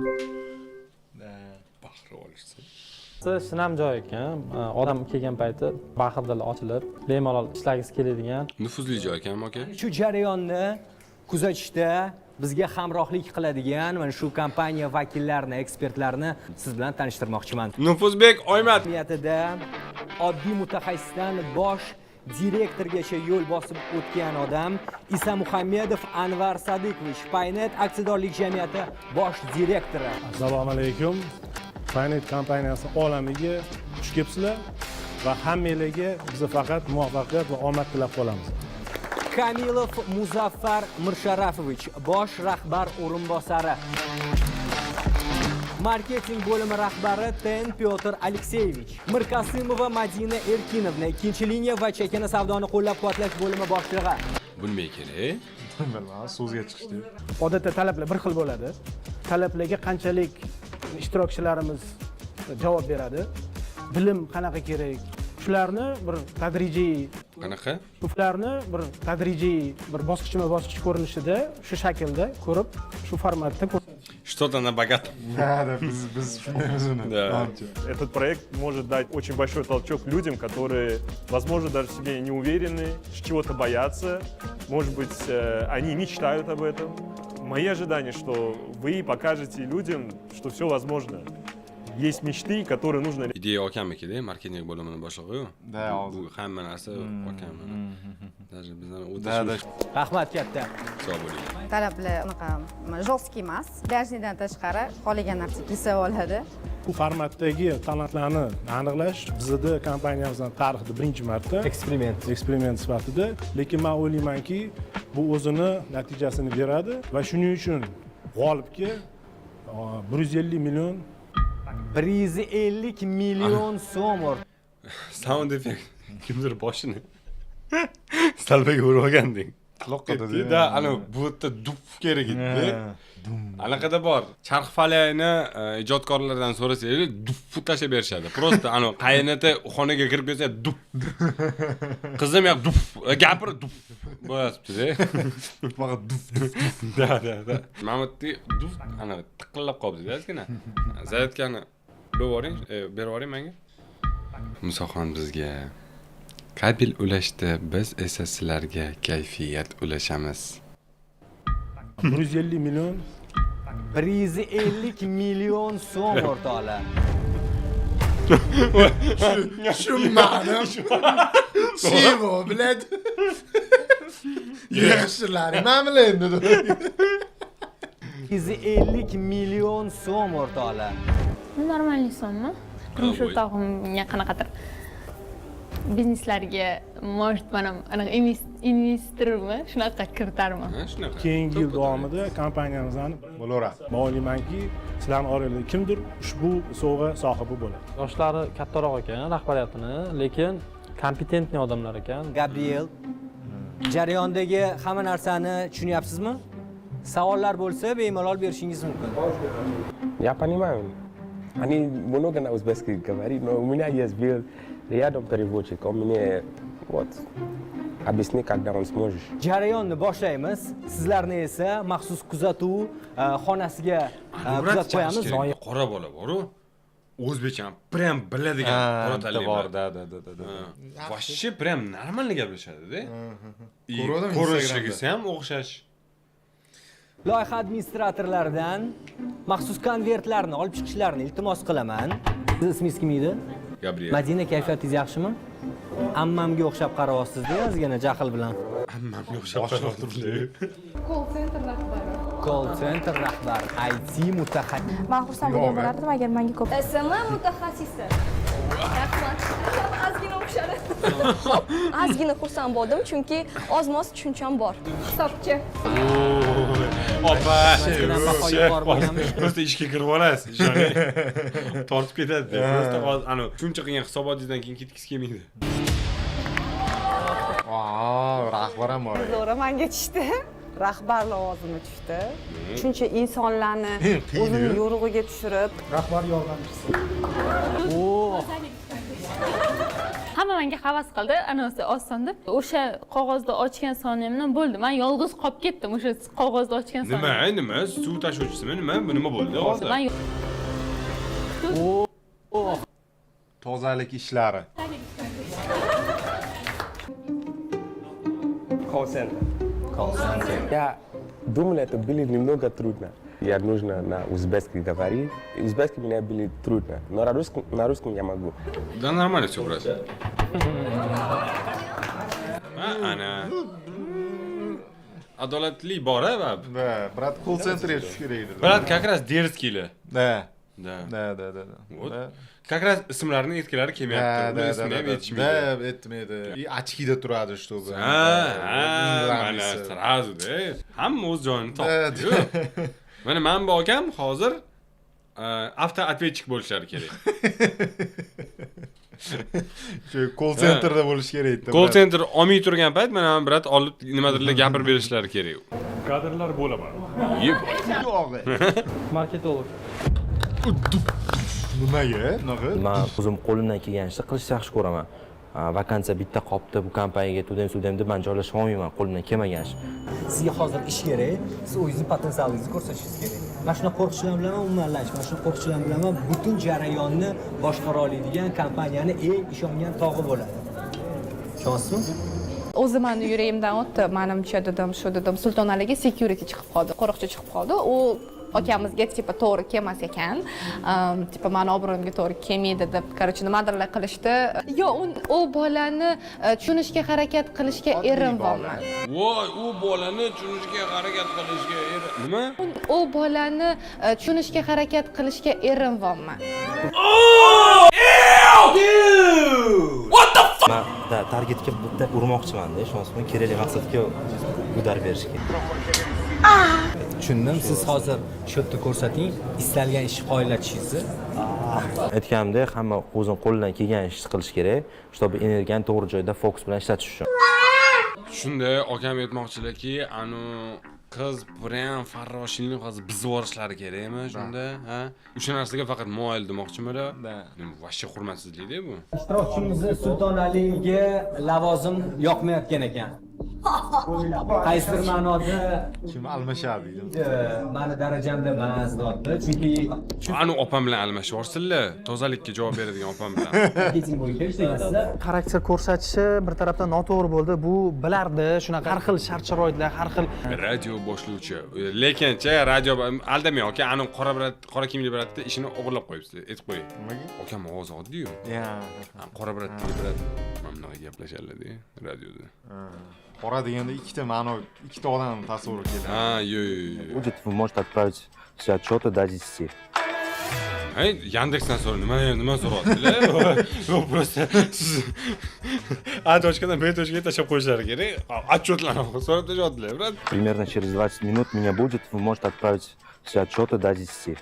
Bahra olishsin. Sinam joy ekan. Odam kelgan payti bahrdil ochilib, bemalol ishlagingiz keladigan. Nufuzli joy ekan, aka. Shu jarayonni kuzatishda bizga hamrohlik qiladigan mana shu kompaniya vakillarini, ekspertlarini siz bilan tanishtirmoqchiman. Nufuzbek Oymat niyatida oddiy mutaxassisdan bosh direktorgacha yo'l bosib o'tgan odam Isa Muhammedov Anvar Sadiqovich, Paynet aksiyadorlik jamiyati bosh direktori. Assalomu alaykum. Paynet kompaniyasi olamiga xush kelibsizlar va hammangizga biz faqat muvaffaqiyat va omad tilab qolamiz. Kamilov Muzaffar Mirsharafovich, bosh rahbar o'rinbosari. Marketing bo'limi rahbari Ten Pyotr Alekseyevich. Mirkasimova Madina Erkinovna, ikkinchi liniya va chakana savdoni qo'llab-quvvatlash bo'limi boshlig'i. Bu nima kerak? Bilmadim, so'zga chiqishdi. Odatda talablar bir xil bo'ladi. Talablarga qanchalik ishtirokchilarimiz javob beradi, bilim qanaqa kerak, shularni bir tadrijiy Qanaqa? Shularni bir tadrijiy, bir bosqichma-bosqich ko'rinishida shu shaklda ko'rib, shu formatda ko'rsatish. Что-то на богатом. Biz tushunmaymiz uni. Этот проект может дать очень большой толчок людям, которые, возможно, даже в себе не уверены, чего-то боятся. Может быть, они мечтают об этом. Мои ожидания, что вы покажете людям, что все возможно. Есть мечты, которые нужно... Ideya okamnikida, marketing bo'limini boshlig'i-yu. Da, bu hamma narsa okam. Даже bizdan Rahmat katta. Sog' bo'ling. Talablar unaqa жесткий emas. Dajnidan tashqari qolgan narsa kelsa oladi. Bu formatdagi talantlarni aniqlash bizning kompaniyamizning tarixida birinchi marta eksperiment sifatida, lekin men o'ylaymanki, bu o'zini natijasini beradi va shuning uchun g'olibga 150 million 150 million so'm. Sound effect. Kimdir boshini salbaga urib olganding. Da, ana bu yerda duf kerak edi. Anaqada bor. Charx falayni ijodkorlardan so'rasangiz duf tashlab berishadi. Просто ana qaynota xonaga kirib kelsa duf. Qizim yo'q duf, gapir duf. Bo'yapti-da. Faqat duf. Da. Mamatni duf ana tiqillab qolibdi-da ozgina. Zaydkani berib yuboring menga. Musoxon bizga kabel ulashdi, biz esa sizlarga kayfiyat ulashamiz. 150 million 150 million so'm o'rtoqlar. Shu ma'lum. Shivo, bilad. Yaxshilaring, ma'mila endi. 150 million so'm o'rtoqlar. Normalniy so'mmi? Turmush o'rtog'imga qanaqadir bizneslarga может mana anaqa investormi shunaqa kiritarmi? Keyingi yil davomida kompaniyamizdan bo'laveradi. Men o'ylaymanki, sizlarning orangizda kimdir ushbu sovg'a sohibi bo'ladi. Yoshlari kattaroq ekan rahbariyatini, lekin kompetentniy odamlar ekan. Gabriel, jarayondagi hamma narsani tushunyapsizmi? Savollar bo'lsa, bemalol berishingiz mumkin. Я понимаю. Они много на узбекский говорят, но у меня есть был рядом переводчик. Он мне вот объясни, когда он сможет. Jarayonni boshlaymiz. Sizlarni esa maxsus kuzatuv xonasiga kuzatib qo'yamiz. Qora bola bor-ku. O'zbekcha prям biladigan qora talaba bor, da. Вообще prям нормально gaplashadi-da. Ko'rinishiga ham o'xshash. Loyiha administratorlaridan maxsus konvertlarni olib chiqishlarini iltimos qilaman. Siz ismingiz kim edi? Gabriel. Madina, kayfiyatingiz yaxshimi? Ammamga o'xshab qarayapsiz-da, ozgina jahl bilan. Ammamga o'xshab qarayapsiz. Call center rahbari, IT mutaxassis. Men xursand bo'lgan bo'lardim agar menga ko'p. SMA mutaxassisi. Rahmat. Ozgina o'xshadi. Ozgina xursand bo'ldim, chunki oz-moz tushuncham bor. Hisobchi. Opa, просто ishga kirib olasiz, ishoning. Tortib ketadi. Просто ana shuncha qilgan hisobotingizdan keyin ketgisi kelmaydi. Rahbar ham bor. Zo'ra menga tushdi. Rahbar lavozimi tushdi. Shuncha insonlarni o'zini yo'rig'iga tushirib, rahbar yordamchisi. Hamma menga havas qildi, anasi oson deb. O'sha qog'ozni ochgan soniyamdan bo'ldi. Men yolg'iz qolib ketdim o'sha qog'ozni ochgan soniyam. Nima? Suv tashuvchisimi? Nima bo'ldi? Tozalik ishlari. Call center. Я думаю, это было немного трудно. Я нужно на узбекский говорить. Узбекский меня было трудно, но на русском я могу. Да нормально все, брат. Ana. Adolatli bor-a, bab. Да, брат, call-centerga tushish kerak edi. Brat, как раз дерзкийlar. Да. Вот. Как раз ismlarini aytganlari kelmayapti. Ular ismini ham aytishmaydi. Да, aytmaydi. И очкida turadi, чтобы. Mana сразу-da. Hamma o'z joyini topdi. Mana men bu akam hozir avto ответчик bo'lishlari kerak. Shu call centerda bo'lish kerak edi. Call center olmay turgan payt mana men brat olib nimadirlar gapirib berishlari kerak. Kadrlar bo'laman. Marketolog. Nimaga? Men o'zim qo'limdan kelgancha qilishni yaxshi ko'raman. vakansiya bitta qolibdi bu kompaniyaga tudem deb men joylashib olmayman, qo'limdan kelmagan ish. Sizga hozir ish kerak, siz o'zingizni potensialingizni ko'rsatishingiz kerak. Mana shunaqa qo'riqchilar bilan umumanlash, mana shunaqa qo'riqchilar bilan butun jarayonni boshqara oladigan kompaniyani eng ishongan tog'i bo'ladi. Ishonasizmi? O'zi meni yuragimdan o'tdi. Menimcha dedim, shu dedim, Sultonaliga security chiqib qoldi, qo'riqchi chiqib qoldi. U akamizga tipa to'g'ri kelmas ekan. Tipa meni obro'yimga to'g'ri kelmaydi deb, короче, nimadirlar qilishdi. Yo, u bolani tushunishga harakat qilishga erinmayman. Voy, u bolani tushunishga harakat qilishga nima? U bolani tushunishga harakat qilishga erinmayman. What the fuck? Men targetga bitta urmoqchiman-da, ishonasizmi? Kerakli maqsadga ko'tarib berishga. Tushundim. Siz hozir shu yerda ko'rsating, istalgan ishni qoyillatishingizni. Aytganimdek, hamma o'zini qo'lidan kelgan ishni qilish kerak, чтобы energiyani to'g'ri joyda fokus bilan ishlatish uchun. Shunday akam aytmoqchilarki, anu qiz prям farroshlikni hozir bizib yuborishlari kerakmi shunda, ha? O'sha narsaga faqat moyil demoqchimida. Vashcha hurmatsizlik-da bu. Ishtirokchimizni Sultonaliga lavozim yoqmayotgan ekan. Qaysidir ma'noda kim almashadi? Meni darajamda emas, dotda. Chunki anu opam bilan almashib yuborsinlar, tozalikka javob beradigan opam bilan. marketing bo'yicha ishlayapsizlar. Xarakter ko'rsatishi bir tarafdan noto'g'ri bo'ldi. Bu bilardi, shunaqa har xil shart-sharoitlar, har xil radio boshlovchi. Lekincha radio aldamay, aka, anu qora kiyimli bratda ishini o'g'irlab qo'yibsiz. Aytib qo'ying. Nimaga? Akam ovozi oddiy-yu. Qora bratda brat mana bunaqa gaplashadilar radioda. Qora deganda ikkita ma'no, ikkita odam tasavvur keladi. Yo'q. Будет, вы можете отправить все отчеты до 10. Hey, Yandexdan so'ra, nima so'rayaptilar? Yo'q, просто siz A точкадан B точкаga tashlab qo'yishlari kerak. Отчетlarni so'rab tashyaptilar, brat. Примерно через 20 минут меня будет, вы можете отправить все отчеты до 10.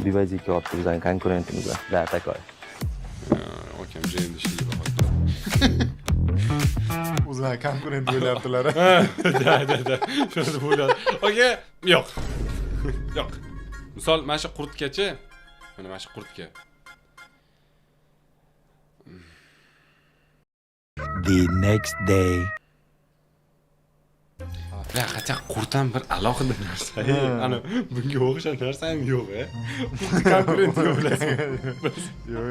BYD kelyapti bizning konkurentimiz. Да, такой. Akam jeyni ishlaydi. O'zlari konkurent bo'lyaptilar. Da. Shuni bo'lar. Aka, yo'q. Yo'q. Misol, mana shu qurtkachi, mana shu qurtka. The next day. Qachon qurtdan bir alohida narsa. Ana bunga o'xshash narsa ham yo'q, konkurent yo'q bilasizmi? Yo'q.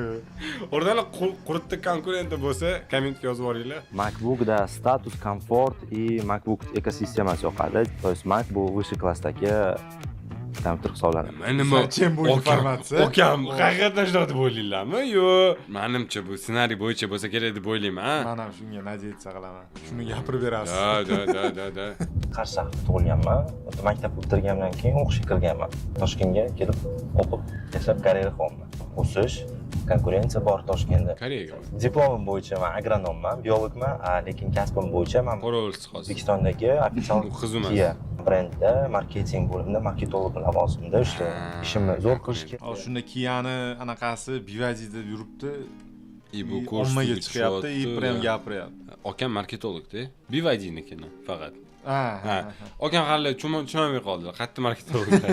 O'rtada qurtda konkurenti bo'lsa, kommentga yozib yuboringlar. MacBookda status, komfort и MacBook ekosistemasi yoqadi. То есть Mac bu выше klassdagi kompyuter hisoblanadi. Nima? Bu informatsiya. Okam, haqiqatan shunaqa deb o'ylaylarmi? Yo'q. Menimcha bu ssenariy bo'yicha bo'lsa kerak deb o'ylayman. Men ham shunga nadejda qilaman. Shuni gapirib berasiz. Da. Qarshi shahrda tug'ilganman. Maktab bitirgandan keyin o'qishga kirganman. Toshkentga kelib o'qib, yashab karyera qilyapman. O'sish, konkurensiya bor Toshkentda. Koreyaga. Diplomim bo'yicha men agronomman, biologman, lekin kasbim bo'yicha men O'zbekistondagi ofitsial Kia brendda marketing bo'limida marketolog lavozimida ishlayman. Ishimni zo'r qilish kerak. Shunda Kia'ni anaqasi BYD deb yuribdi. Bu kurs ommaga chiqyapti, prям gapiryapti. Akam marketolog-da. BYD-nikini faqat. Ha. Akam hali tushunmay qoldi. Qayerda marketologlar?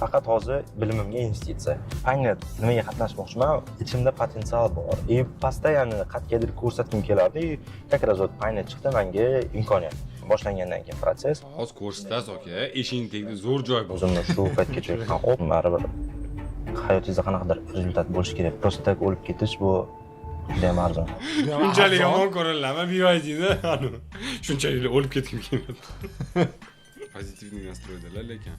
Faqat hozir bilimimga investitsiya. Paynet nimaga qatnashmoqchiman? Ichimda potensial bor. Постоянно qatqadir ko'rsatgim kelardi. Как раз вот Paynet chiqdi, menga imkoniyat. Boshlangandan keyin proses. Hozir ko'rsatasiz, aka. Eshikning tagida zo'r joy bor. O'zimni shu paytgacha baribir hayotingizda qanaqadir rezultat bo'lishi kerak. Просто tak o'lib ketish bu juda ham arzon. Shunchalik yomon ko'rinadimi BYD'ni? Shunchalik o'lib ketgim kelmadi. Pozitivniy nastroydalar lekin.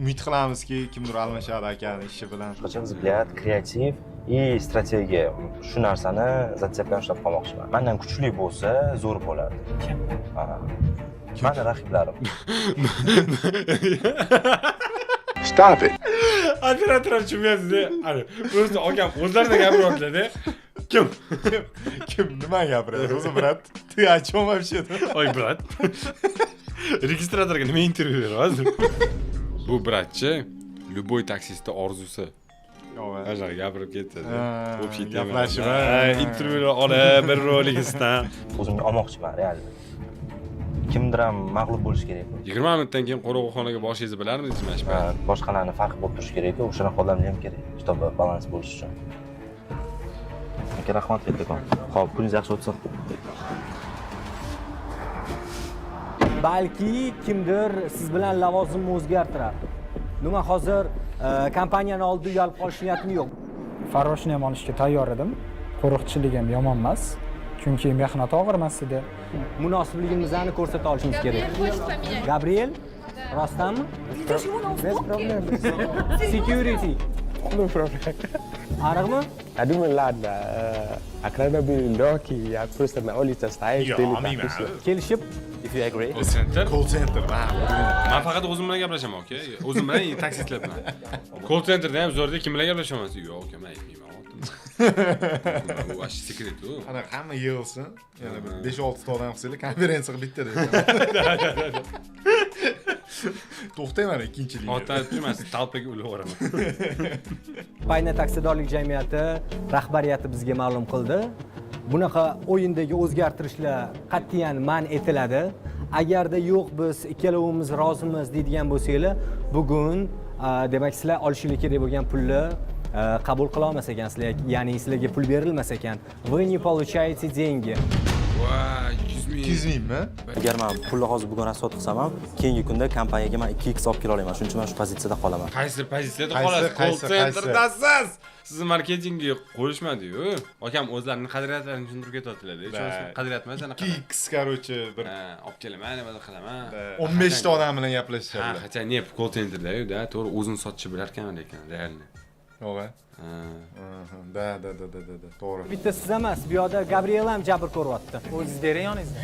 Umid qilamizki, kimdir almashadi akani ishi bilan. Qachon взгляд, kreativ и strategiya. Shu narsani zatsepdan ushlab qolmoqchiman. Mendan kuchli bo'lsa, zo'r bo'ladi. Meni raqiblarim. Stop it. Operator tushunmayapsiz. Ana, o'zi akam o'zlaridan gapiryaptilar-da. Kim nima gapiradi? O'zi brat. Ты о чем вообще? Oy brat. Registratorga nima intervyu beryapsiz? Bu bratchi, любой taksistda orzusi. Yo'q, gapirib ketdi. Общий gaplashib, intervyu olib bir rolikdan. O'zimni olmoqchiman, realni. kimdir ham mag'lub bo'lishi kerak. 20 minutdan keyin qo'rg'onxonaga borishingizni bilarmidingiz mana shu paytda? Boshqalarni farqi bo'lib turishi kerak-ku, o'shanaqa odamlar ham kerak, чтобы balans bo'lishi uchun. Aka, rahmat kattakon. Xo'p, kuningiz yaxshi o'tsin. Balki kimdir siz bilan lavozimni o'zgartirar. Nima hozir kompaniyani oldida uyalib qolish niyatim yo'q. Farroshni ham olishga tayyor edim. Qo'riqchilik ham yomon emas. Chunki mehnat og'ir emas edi. Munosibligimizni ko'rsata olishimiz kerak. Gabriel, rostdanmi? Без проблем. Security. No problem. Ariqmi? I do ladda. Akrada bir loki, ya просто на улице стоишь, ты Kelishib, if you agree. Call center. Men faqat o'zim bilan gaplashaman, aka. O'zim bilan taksistlarman. Call centerda ham zo'rda kim bilan gaplashaman? Yo'q, aka, men aytmayman. Bu ashi sekret-ku. Ana hamma yig'ilsin. Yana 5-6 ta odam qilsanglar, konferensiya bitta deydi. To'xtayman ikkinchilik. Otib turmas, talpaga ulaveraman. Paynet aksiyadorlik jamiyati rahbariyati bizga ma'lum qildi. Bunaqa o'yindagi o'zgartirishlar qat'iyan man etiladi. Agarda yo'q biz ikkalovimiz rozimiz deydigan bo'lsanglar, bugun demak sizlar olishinglar kerak bo'lgan pulni qabul qila olmas ekansizlar, ya'ni sizlarga pul berilmas ekan. Вы не получаете деньги. Voy, 200 mingmi? Agar men pulni hozir bugun rasvot qilsam ham, keyingi kunda kompaniyaga men 2x olib kela olaman. Shuning uchun men shu pozitsiyada qolaman. Qaysi pozitsiyada qolasiz? Call centerdasiz. Sizni marketingga qo'yishmadi-yu. Akam o'zlarining qadriyatlarini tushuntirib ketyaptilar-da. Qadriyat emas anaqa. 2x короче bir olib kelaman, nima qilaman. 15 ta odam bilan gaplashishadi. Хотя не call centerda-yu-da, to'g'ri o'zini sotishni bilar ekan lekin, реально. Yo'q-a? Da. To'g'ri. Bitta siz emas, bu yoqda Gabriel ham jabr ko'ryapti. O'zingiz bering yoningizda.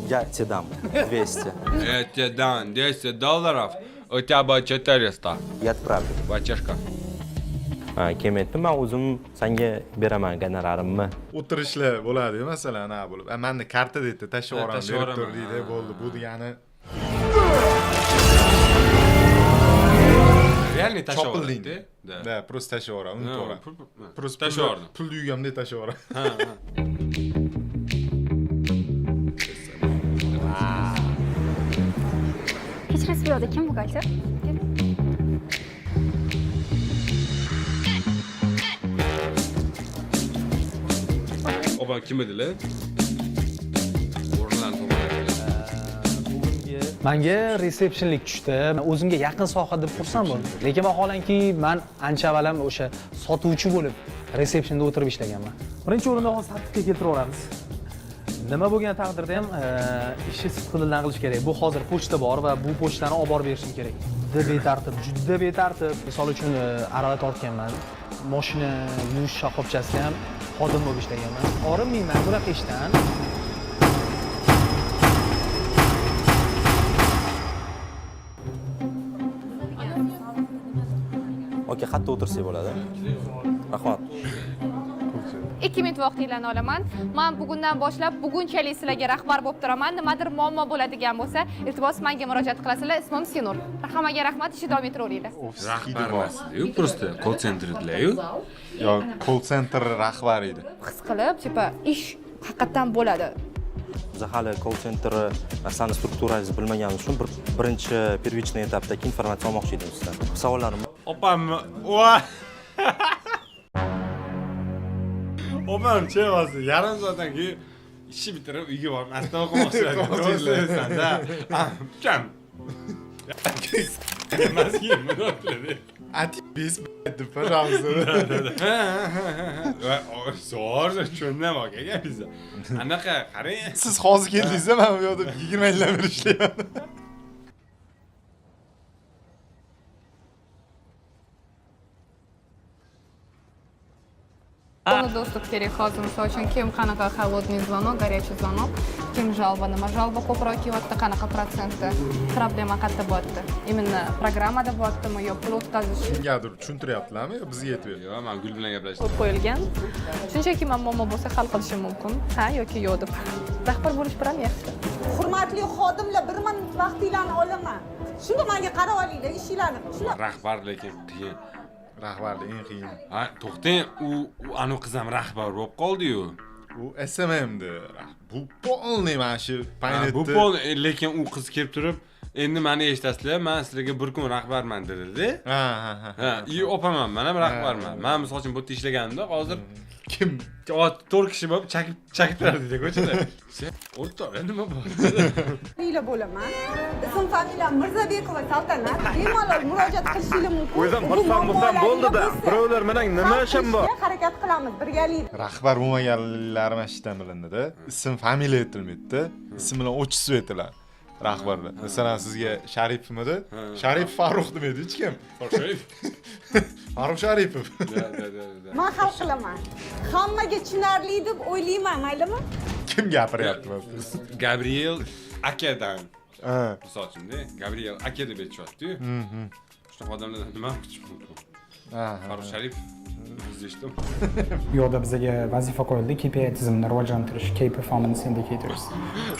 Я тебе дам 200. Я тебе дам $200, у тебя будет 400. Я отправлю. Бачашка. Kemayapti, men o'zim senga beraman gonorarimni. O'tirishlar bo'ladi-yu, masalan, ana bo'lib. Menda karta deydi, tashlab yuboraman, berib tur deydi, bo'ldi. Bu degani Реально tashlab yuboradi. Da, просто tashlab yuboraman, unutib. Просто tashlab yubordim. Pulni uygamda tashlab yuboraman. Kechirasiz, bu yoqda kim buxgalter? Oba kim edilar? O'rinlarni Menga resepsiyonlik tushdi. O'zimga yaqin soha deb xursand bo'ldim. Lekin vaholanki men ancha avval o'sha sotuvchi bo'lib resepsiyonda o'tirib ishlaganman. Birinchi o'rinda hozir tartibga keltiraveramiz. Nima bo'lgan taqdirda ham ishni sidqidildan qilish kerak. Bu hozir pochta bor va bu pochtani olib borib berishim kerak. Juda betartib. Misol uchun arava tortganman. Mashina yuvish shoxobchasiga ham xodim bo'lib ishlaganman. Orinmayman bunaqa ishdan. Okey, xatda o'tirsak bo'ladi. Rahmat. 2 minut vaqtinglarni olaman. Men bugundan boshlab bugunchalik sizlarga rahbar bo'lib turaman. Nimadir muammo bo'ladigan bo'lsa, iltimos menga murojaat qilasizlar. Ismim Sinur. Hammaga rahmat, ishni davom etaveringlar. rahbar emas-yu, просто call centerdalar-yu. Yo, call center rahbari edi. His qilib, tipa ish haqiqatan bo'ladi. Biz hali call center narsani strukturangizni bilmaganimiz uchun birinchi первичный etapdagi informatsiya olmoqchi edim sizdan. Savollarim. Opammi? Voy. Opam chevasi yarim soatdan keyin ishni bitirib uyga borib masdan o'qimoqchilar. To'g'risan-da. Kam. Maski bo'ladi. Ati bis de pожалуйста. Zo'r, tushundim aka gapingizni. Anaqa qarang. Siz hozir keldingiz-a, men bu yerda 20 yildan beri ishlayapman. Полный доступ kerak hozir misol uchun kim qanaqa холодный звонок, горячий звонок, kim жалоба, nima жалоба ko'proq kelyapti, qanaqa protsentda problema qayerda bo'lyapti. Именно programmada bo'lyaptimi yo pul o'tkazish. Kimgadir tushuntiryaptilarmi yo bizga yetib beradi? Yo'q, men Gul bilan gaplashdim. Qo'yib qo'yilgan. Shunchaki men muammo bo'lsa hal qilishim mumkin. Ha yoki yo'q deb. Rahbar bo'lish bilan yaxshi. Hurmatli xodimlar, 1 minut vaqtinglarni olaman. Shunda menga qarab olinglar, ishinglarni. Rahbar lekin qiyin. Rahbarlik eng qiyin. Ha, to'xtang, u anu qiz ham rahbar bo'lib qoldi-yu. U SMM'di rahbar. bu polniy mana shu paynetni. Bu polniy, lekin u qiz kelib turib, endi meni eshitasizlar, men sizlarga bir kun rahbarman dedi. Ha. I opaman, men ham rahbarman. Men misol uchun bu yerda ishlaganimda, hozir kim 4 kishi bo'lib chakib turadi ko'chada. O'rtoq, nima bor? Familiya bo'laman. Ism familiyam Mirzabekova Saltanat. Bemalol murojaat qilishingiz mumkin. O'zim xursand bo'lsam bo'ldi-da. Birovlar bilan nima ishim bor? Harakat qilamiz birgalikda. Rahbar bo'lmaganlarim mana shundan bilindi-da. Ism familiya aytilmaydi-da. Ism bilan otchество aytiladi. Rahbarlar. Masalan, sizga Sharipmidi? Sharip Farruh demaydi hech kim. Farruh Sharipov. Men hal qilaman. Hammaga tushunarli deb o'ylayman, maylimi? Kim gapiryapti? Gabriel akadan. Misol uchun-da, Gabriel aka deb aytishyapti-yu. Shunaqa odamlardan nima kutib mumkin? Farruh Sharipov eshitdim. Bu yoqda bizga vazifa qo'yildi, KPI tizimini rivojlantirish, Key Performance Indicators.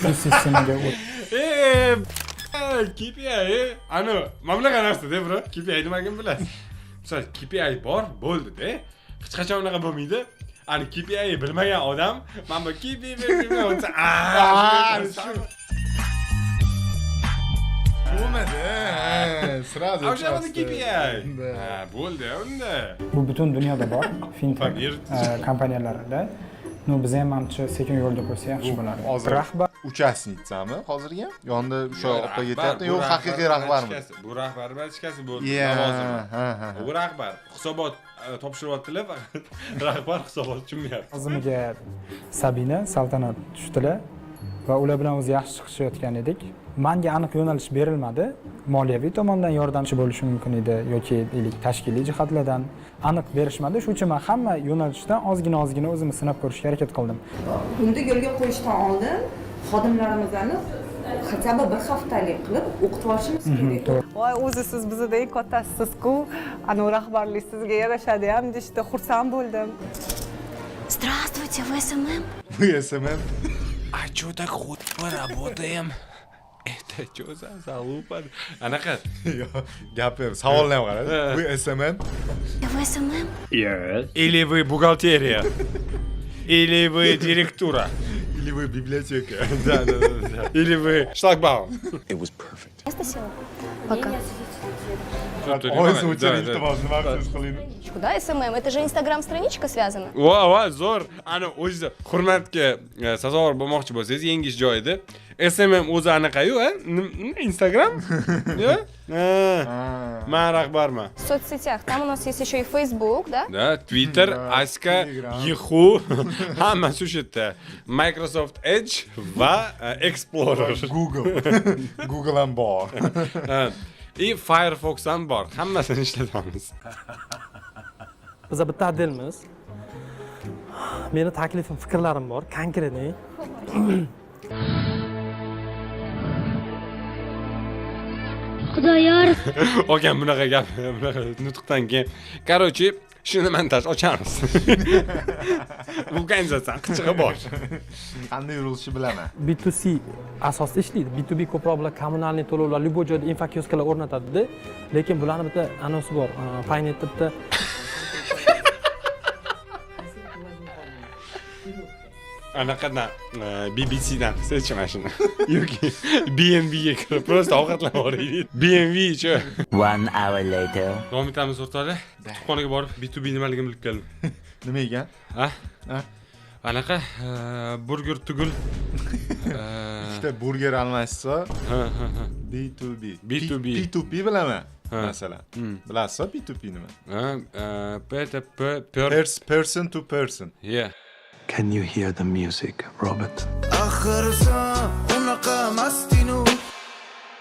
Shu sistemaga KPI, ana, mamlakat narsa-da, bro. KPI nimaligini bilasiz. Misol, KPI bor, bo'ldi-da. Hech qachon unaqa bo'lmaydi. Ani KPI bilmagan odam, men bu KPI bilmayman. Bo'lmadi. Sразу. O'sha KPI. Bo'ldi, unda. Bu butun dunyoda bor, fintech kompaniyalarida. No, biz ham manimcha sekin yo'lga qo'ysa yaxshi bo'ladi. Rahbar uchasnitsami hozirga? Yonda o'sha opa ketyapti, yo'q haqiqiy rahbarmi? Bu rahbar barchasi bu lavozimi. Bu rahbar hisobot topshiryaptilar, faqat rahbar hisobot tushunmayapti. O'zimga Sabina, Saltanat tushdilar va ular bilan o'zi yaxshi chiqishayotgan edik. Menga aniq yo'nalish berilmadi. Moliyaviy tomondan yordamchi bo'lishi mumkin edi yoki deylik tashkiliy jihatlardan aniq berishmadi. Shuning uchun men hamma yo'nalishdan ozgina o'zimni sinab ko'rishga harakat qildim. Unda yo'lga qo'yishdan oldin xodimlarimizni хотя бы bir haftalik qilib o'qitib olishimiz kerak. Voy, o'zi siz bizda kattasisiz-ku, ana rahbarlik sizga yarashadi ham deshdi, xursand bo'ldim. Здравствуйте, вы СММ? Вы СММ? А чё так худо работаем? Это чё за залупа? Anaqa. Gapir, savolni ham qaradi. Вы СММ? Вы СММ? Yes. Или вы бухгалтерия? Или вы директура? Или вы библиотека? Да. Или вы шлагбаум? Я спросила. Пока. Куда СММ? Это же Инстаграм-страничка связана. Voy, zo'r. Ana o'zi hurmatga sazovor bo'lmoqchi bo'lsangiz, yangi joyda SMM o'zi anaqa-yu, Instagram? Yo? Men rahbarman. В соцсетях. Там у нас есть еще и Facebook, да? Да, Twitter, Aska, Yahoo, hammasi shu yerda. Microsoft Edge va Explorer. Google ham bor. И Firefox ham bor. Hammasini ishlatamiz. Biz bitta addelmiz. Meni taklifim, fikrlarim bor, konkretniy. Xudoyor. Okan bunaqa gap, bunaqa nutqdan keyin. Короче, shuni montaj ochamiz. Bu organizatsiya qichig'i bor. Qanday yurilishini bilaman. B2C asosida ishlaydi. B2B ko'proq bular kommunalniy to'lovlar, любой joyda infokioskalar o'rnatadi-da. Lekin bularning bitta anonsi bor. Paynetda bitta Anaqadan BBCdan seçim shuni. Yoki BNBga kirib, просто ovqatlanib olaylik. BNB-chi. 1 hour later. Davom etamiz o'rtoqlar. Kutubxonaga borib B2B nimaligini bilib keldim. Nima ekan? Anaqa burger tugul. İşte burger almashsa, B2B. P2P bilaman. Masalan. Bilasizmi P2P nima? Person to person. Yeah. Can you hear the music, Robert?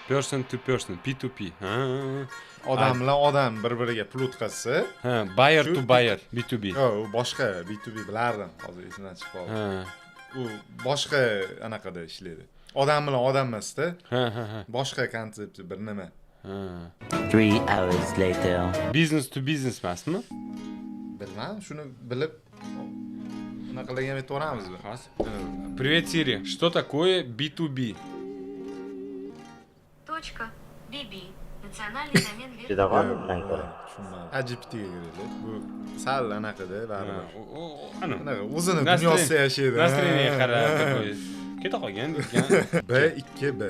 Person to person, P2P. Odam bilan odam bir-biriga pul o'tkazsa, buyer to buyer, B2B. Yo'q, u boshqa B2B bilardim, hozir esimdan chiqib qoldi. U boshqa anaqada ishlaydi. Odam bilan odam emasda. Boshqa konsepti bir nima. 3 hours later. Business to business emasmi? Bilmadim, shuni bilib naqalagan aytaveramizmi? Привет, Siri. Что такое B2B? Точка. BB. Nasionaliy domen ver. Pedagogik bilan ko'ra. Ajibtiga kiradi. Bu sal anaqada baribir. Ana o'zini dunyosida yashaydi. Настроение qarab qo'yish. keta qolgan degan. B2B.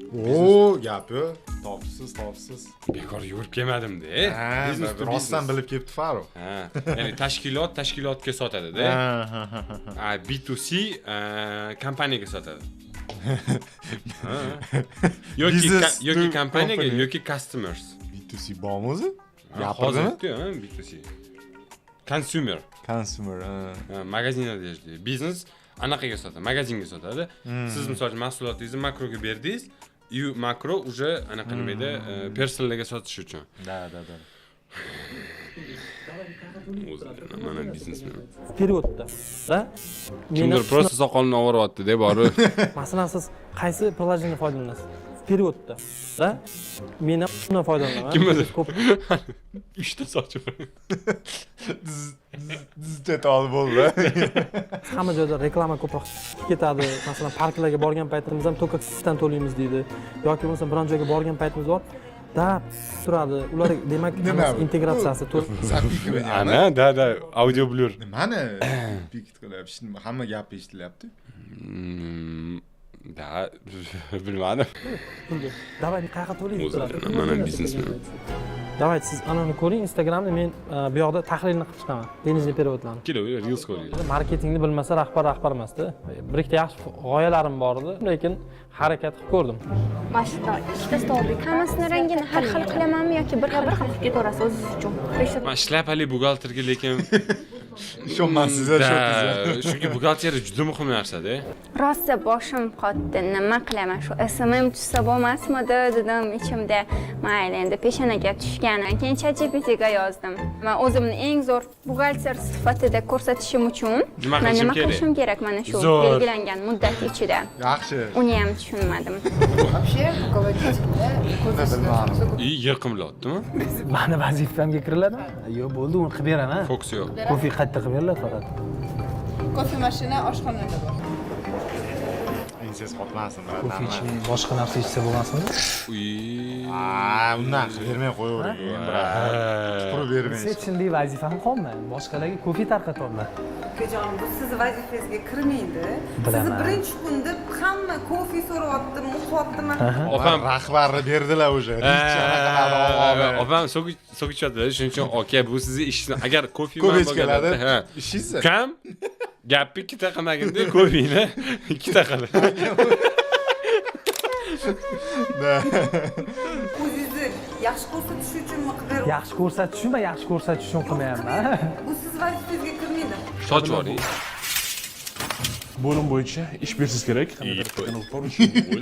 Oo, gap yo'q. Topsiz. Bekor yurib kelmadim-da. Biznes rostdan bilib kelibdi Farruh. Ha, ya'ni tashkilotga sotadi-da. B2C kompaniyaga sotadi. yoki kompaniyaga yoki customers. B2C bormi o'zi? Gapirdimi? B2C. Consumer. Magazinlarda ishlaydi. Biznes anaqaga sotadi, magazinga sotadi. Siz misol uchun mahsulotingizni makroga berdingiz, makro уже anaqa nimada personalga sotish uchun. Da. Mana biznesmen. Periodda. Kimdir просто soqolini ovoryapti-da, borib. Masalan, siz qaysi prilojeniydan foydalanasiz? Periodda. Men undan foydalanaman. Kim o'zi? 3 ta sochi bor. Dizjet olib bo'ldi. Hamma joyda reklama ko'proq ketadi. Masalan, parklarga borgan paytimiz ham to'ka kisdan to'laymiz deydi. Yoki bo'lmasa biron joyga borgan paytimiz bor. Turadi. Ular demak integratsiyasi ana da audio blur. Nimani pikt qilyapti? Şimdi hamma gapi eshitilyapti. Da bilmadim. Davay qayerga to'laysiz? Mana biznesmen. Davay siz anani ko'ring, Instagramda men bu yoqda tahlilni qilib chiqaman. Denizli periodlarni. Kelaver, reels ko'ring. Marketingni bilmasa rahbar emasda. Bir ikkita yaxshi g'oyalarim bor edi, lekin harakat qilib ko'rdim. Mashhur ikkita stoldik. Hammasini rangini har xil qilamanmi yoki bir xil qilib ko'rasiz o'zingiz uchun? Men shlapali buxgalterga lekin ishonmaysiz. Chunki buxgalteriya juda muhim narsa-da. Rosa boshim qotdi, nima qilaman shu SMM tushsa bo'lmasmidi dedim ichimda. Mayli, endi peshonaga tushgandan keyin ChatGPTga yozdim. Men o'zimni eng zo'r buxgalter sifatida ko'rsatishim uchun nima qilishim kerak mana shu belgilangan muddat ichida. Yaxshi. Uni ham tushunmadim. Yiqimlotdimi? Mani vazifamga kiriladimi? Yo'q, bo'ldi, uni qilib beraman. Fokus yo'q. Kofe qayerda qilib beriladi faqat. Kofe mashina oshxonada bor. Siz qotmasin. Kofe ichib boshqa narsa ichsa bo'lmasmi? Undan bermay qo'yavering. Tupurib bermang. Receptionlik vazifam qolmadi. Boshqalarga kofe tarqatolman. Akajon, bu siz vazifangizga kirmaydi. Sizni birinchi kunda hamma kofe so'rayaptimi, uqyaptimi? Opam rahbarni berdilar o'sha. Opam so'kichatdilar, shuning uchun aka bu sizni ishingiz. Agar kofe bo'lganda, ishingiz kam gapni ikkita qilmaginda kofeni ikkita qilib. O'zingizni yaxshi ko'rsatish uchunmi qilib beryapsiz? Yaxshi ko'rsatish uchun, yaxshi ko'rsatish uchun qilmayapman. Bu siz vazifangizga kirmaydi. Soch boring. Bo'lim bo'yicha ish bersiz kerak.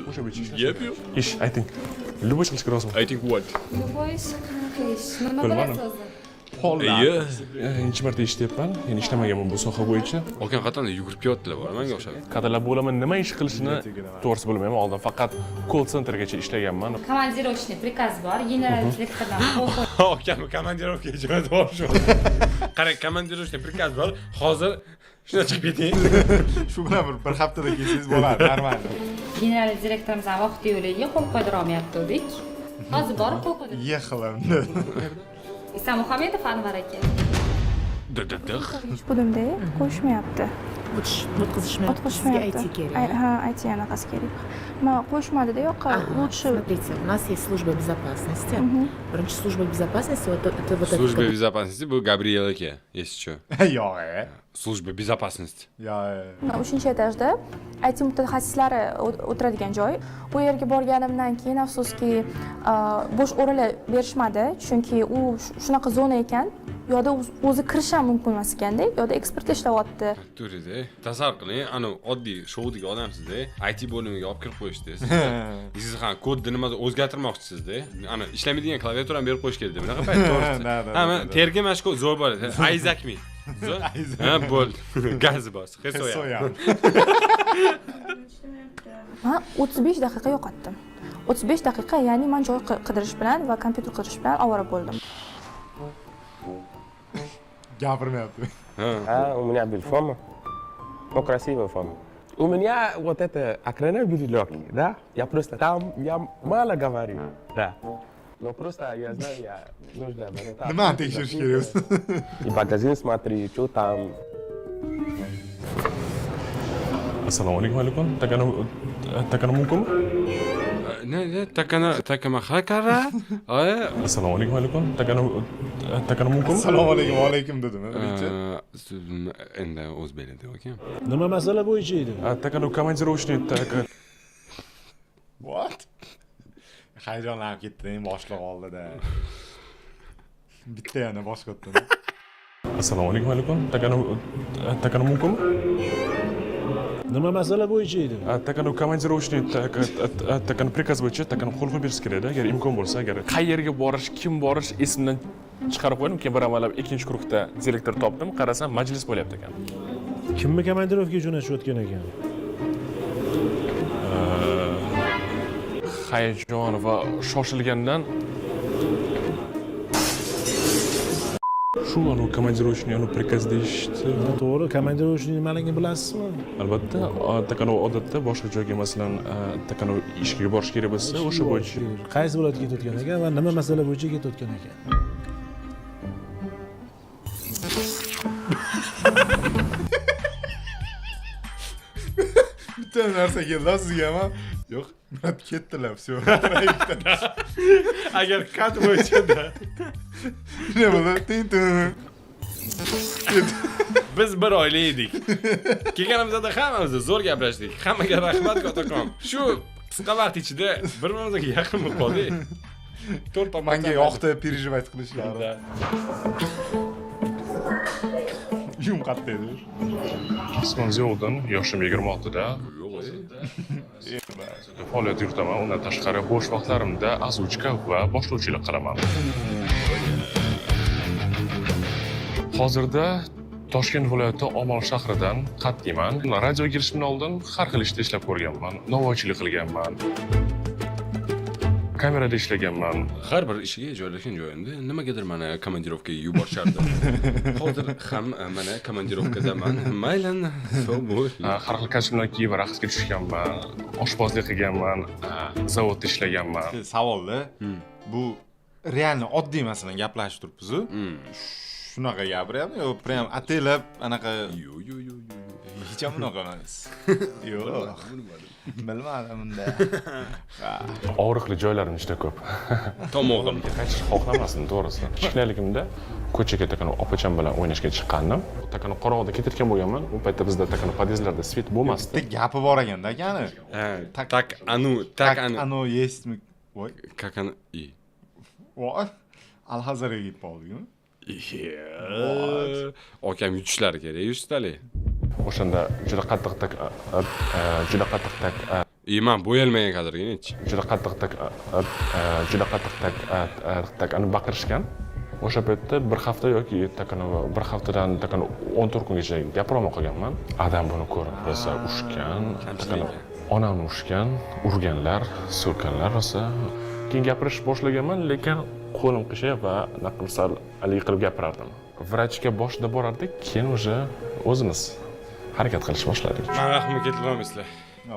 O'sha bo'yicha ish ayting. Любой qilishga roziman. Ayting what? Любой ish. Nima bilasiz o'zi? Birinchi marta eshityapman. Men ishlamaganman bu soha bo'yicha. Okan qatanda yugurib kelyaptilar, bor menga o'xshab. Qadalab bo'laman, nima ish qilishini to'g'risi bilmayman. Oldin faqat call centergacha ishlaganman. Komandirovочный prikaz bor, general direktordan Okan komandirovkaga jo'natib yuborishdi. Qarang, komandirovочный prikaz bor. Hozir shuna chiqib keting. Shu bilan bir haftada kelsangiz bo'ladi, normal. General direktorimiz ham vaqt yo'liga qo'l qo'ydira olmayapti-dik. Hozir borib qo'l qo'ydi. Yig'ilindi. Isa Muhamedov Anvar aka. Bo'limda qo'shmayapti. O'tkazishmayapti. Sizga IT kerak. Ha, IT anaqasi kerak. Men qo'shmadi-da yo'qqa. Лучше. Смотрите, у нас есть служба безопасности. Birinchi служба безопасности это вот это. Служба безопасности bu Gabriel aka, если что. Yo'q. Служба безопасности. Yo'q. 3-etajda IT mutaxassislari o'tiradigan joy. U yerga borganimdan keyin afsuski bo'sh o'rinlar berishmadi, chunki u shunaqa zona ekan. Yo'da o'zi kirish ham mumkin emas ekanda, yo'da ekspertda ishlayapti. To'g'ri-da. Tasavvur qiling, ana oddiy shouldagi odamsiz-da, IT bo'limiga olib kirib qo'yishdi. Siz ham kodni nimada o'zgartirmoqchisizda. Ana ishlamaydigan klaviaturani berib qo'yish kerak deb. Bunaqa payt to'g'risi. Ha, men terga mashq zo'r bo'ladi. Ayzakmi? Ha, bo'ldi. Gaz bos. Hesoya. Ha, 35 daqiqa yo'qotdim. 35 daqiqa, ya'ni men joy qidirish bilan va kompyuter qidirish bilan ovora bo'ldim. Gapirmayapti. У меня был форма. Ну, красивая форма. У меня вот это окрена бирилоки, да? Я просто там, я мало говорю, да. Но просто я знаю, я нужно... Нема tekshirish kerak. И магазин смотри, что там. Assalomu alaykum. Takana mumkinmi? Ne? Takama hakara? Assalomu alaykum. Takana mumkinmi? Assalomu alaykum, va alaykum dedimi? Endi o'zbek tilida ekan. Nima masala bo'yicha edi? Takana komandirovочный What? Hayajonlanib ketdim, boshliq oldida. Bitta yana boshqa o'tdim. Assalomu alaykum. Takana mumkinmi? Nima masala bo'yicha edi? Takana komandirovочный takana prikaz bo'yicha takana qo'l qo'yib berish kerak-da, agar imkon bo'lsa, agar qayerga borish, kim borish esimdan chiqarib qo'ydim. Keyin bir amallab ikkinchi guruhda direktor topdim, qarasam majlis bo'lyapti ekan. Kimni komandirovkaga jo'natishayotgan ekan? Hayajon va shoshilgandan shu anu komandirovочный anu prikaz deyishdi. To'g'ri, komandirovочный nimaligini bilasizmi? Albatta, takana odatda boshqa joyga, masalan, takana ishga borish kerak bo'lsa, o'sha bo'yicha. Qaysi viloyatga ketayotgan ekan va nima masala bo'yicha ketayotgan ekan? Bitta narsa keldi sizga ham. Yo'q, Murat ketdilar, всё. Agar kat bo'yicha-da. Ne bo'ldi? Tin. Biz bir oila edik. Kelganimizda hammamiz zo'r gaplashdik. Hammaga rahmat kattakon. Shu qisqa vaqt ichida bir-birimizga yaqin bo'lib qoldik. To'rt tomonga Menga yoqdi переживать qilishlari. Yum qatdi edi. Ismim Ziyoddin, yoshim 26 da. Faoliyat yuritaman. Undan tashqari bo'sh vaqtlarimda azuchka va boshlovchilik qilaman. Hozirda Toshkent viloyati Omon shahridan qat'iyman. Radioga kirishimdan oldin har xil ishda ishlab ko'rganman. Novvoychilik qilganman. Kamerada ishlaganman. Har bir ishiga joylashgan joyimda nimagadir meni komandirovkaga yuborishardi. Hozir ham mana komandirovkadaman. Maylan, har xil kostumlar kiyib raqsga tushganman, oshpozlik qilganman, zavodda ishlaganman. Savolda bu realni oddiy masalan gaplashib turibsiz-ku. Shunaqa gapiryapmi yo prям atelab anaqa yo'q. Hech ham unaqa emas. Yo'q. Bilmadim unda. Og'riqli joylarim juda ko'p. Tomog'imga qaytish xohlamasdim, to'g'risi. Kichkinaligimda ko'chaga takana opacham bilan o'ynashga chiqqandim. Takana qorong'ida ketayotgan bo'lganman. U paytda bizda takana podyezdlarda svet bo'lmasdi. Bitta gapi bor ekanda akani. Tak anu yesmi? Voy, kakani i. Voy. Alhazarga ketib qoldik-ku. Okam yutishlari kerak, ustalik. O'shanda juda qattiq Men bo'yalmagan kadrga-chi. Juda qattiq ani baqirishgan. O'sha paytda bir hafta yoki bir haftadan 14 kungacha gapirolmay qolganman. Adam buni ko'rib rosa ushgan, onamni ushgan, urganlar, so'kkanlar rosa. Keyin gapirish boshlaganman, lekin qo'lim qishab va naqimsal qilib gapirardim. Vrachga boshida borardik, keyin o'sha o'zimiz harakat qilish boshladik. Men rahmim keltirolmaysizlar.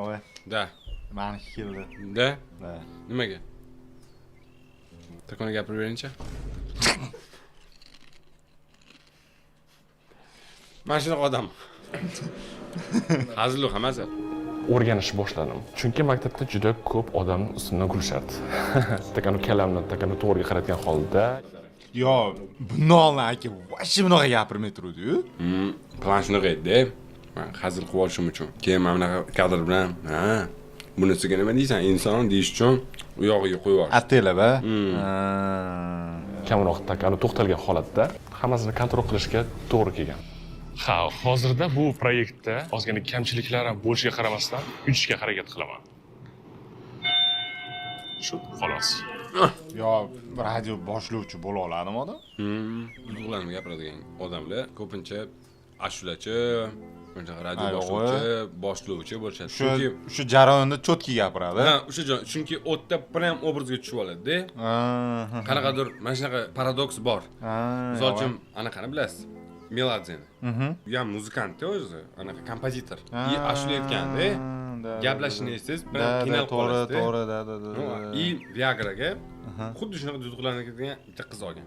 Voy. Da. Meni keldi. Da? Da. Nimaga? Takona gapirib beringchi. Men shunaqa odam. Hazil hammasi. O'rganishni boshladim. Chunki maktabda juda ko'p odamning ustidan kulishardi. Takani kalamni to'g'riga qaratgan holda. Yo, bundan oldin aka vosh bunaqa gapirmay turdi-yu. Plan shunaqa edi. Men hazil qilib olishim uchun. Keyin men bunaqa kadr bilan, bunisiga nima deysan? Inson deyish uchun u yog'iga qo'yib yubordim. Atelaba. Kamroq takani to'xtalgan holatda hammasini kontrol qilishga to'g'ri kelgan. Ha, hozirda bu proyektda ozgina kamchiliklar ham bo'lishiga qaramasdan yutishga harakat qilaman. Shu xolos. Yo, radio boshlovchi bo'la oladimi odam? Yutuqlarni gapiradigan odamlar ko'pincha ashulachi, radio boshlovchi bo'lishadi. Chunki o'sha jarayonda cho'tki gapiradi. Ha, o'sha chunki o'tda prям obrazga tushib oladi-da. Qanaqadir mana shunaqa paradoks bor. Misol uchun anaqani bilasiz? Meladzen. U ham muzikant o'zi, anaqa kompozitor. И ashlayotganda gaplashishni eshitsangiz, bilan qiynalib qolasiz. To'g'ri, И Viagraga xuddi shunaqa duduqlarni ketgan bitta qiz olgan.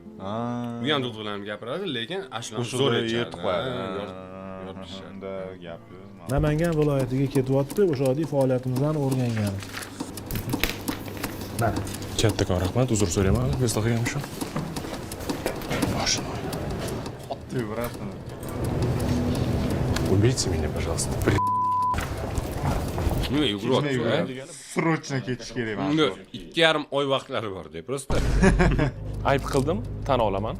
U ham duduqlarni gapiradi, lekin ashulani zo'r aytadi. Unda gap yo'q. Namangan viloyatiga ketyapti, o'sha oddiy faoliyatimizdan o'rganganmiz. Mana. Kattakon rahmat, uzr so'rayman. Biz taqagan shu. Boshim. Ты, брат. Убейте меня, пожалуйста. Nima yuguryapsiz? Срочно ketish kerak mana. Unda 2,5 oy vaqtlari bor-da, просто. Ayb qildim, tan olaman.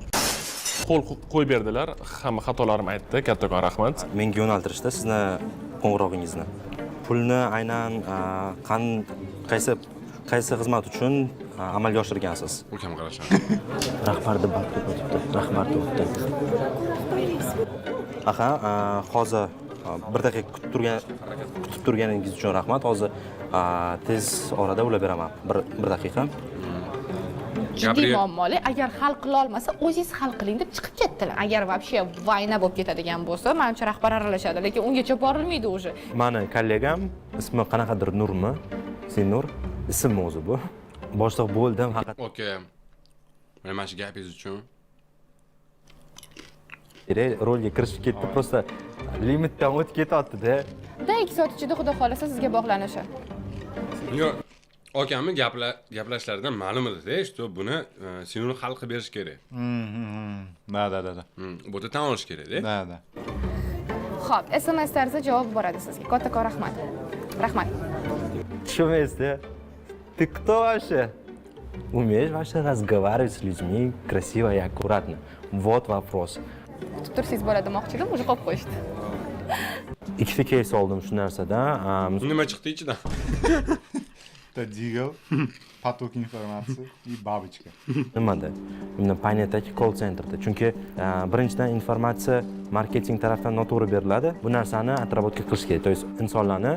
Qo'l qo'yib berdilar, hamma xatolarim aytdi. Kattakon rahmat. Menga yo'naltirishdi sizni qo'ng'irog'ingizni. Pulni aynan qaysi xizmat uchun amalga oshirgansiz? Ukam qarashadi. Rahbar deb o'tibdi. Rahbar deb o'tibdi. Aha, hozir bir daqiqa kutib turganingiz uchun rahmat. Hozir tez orada ulab beraman. Bir daqiqa. Jiddiy muammoli. Agar hal qila olmasa, o'zingiz hal qiling deb chiqib ketdilar. Agar вообще vayna bo'lib ketadigan bo'lsa, menimcha rahbar aralashadi, lekin ungacha borilmaydi o'zi. Mani kollegam ismi qanaqadir Nurmi? Senur ismi o'zi bu. Boshliq bo'ldim haqiqat. Okay. Mana shu gapingiz uchun. Rolga kirishib ketdi, просто limitdan o'tib ketyapti-da. 2 soat ichida xudo xolasa sizga bog'lanishi. Yo'q. Okamni gaplashlaridan ma'lum edi-da, что buni Sinur hal qilib berish kerak. Da. Bu yerda tan olish kerak-da. Da. Xo'p, SMS tarzida javob boradi sizga. Kattakon rahmat. Rahmat. Tushunmaysiz-da. Ты кто вообще? Умеешь вообще разговаривать с людьми красиво и аккуратно? Вот вопрос. Kutib tursangiz bo'ladi demoqchi edim, уже qo'yib qo'yishdi. Ikkita case oldim shu narsadan. Nima chiqdi ichidan? Digel, поток informatsiya и бабочка. Nimada? Unda Paynetdagi call centerda. Chunki birinchidan informatsiya marketing tarafdan noto'g'ri beriladi. Bu narsani atrobotga qilish kerak. То есть insonlarni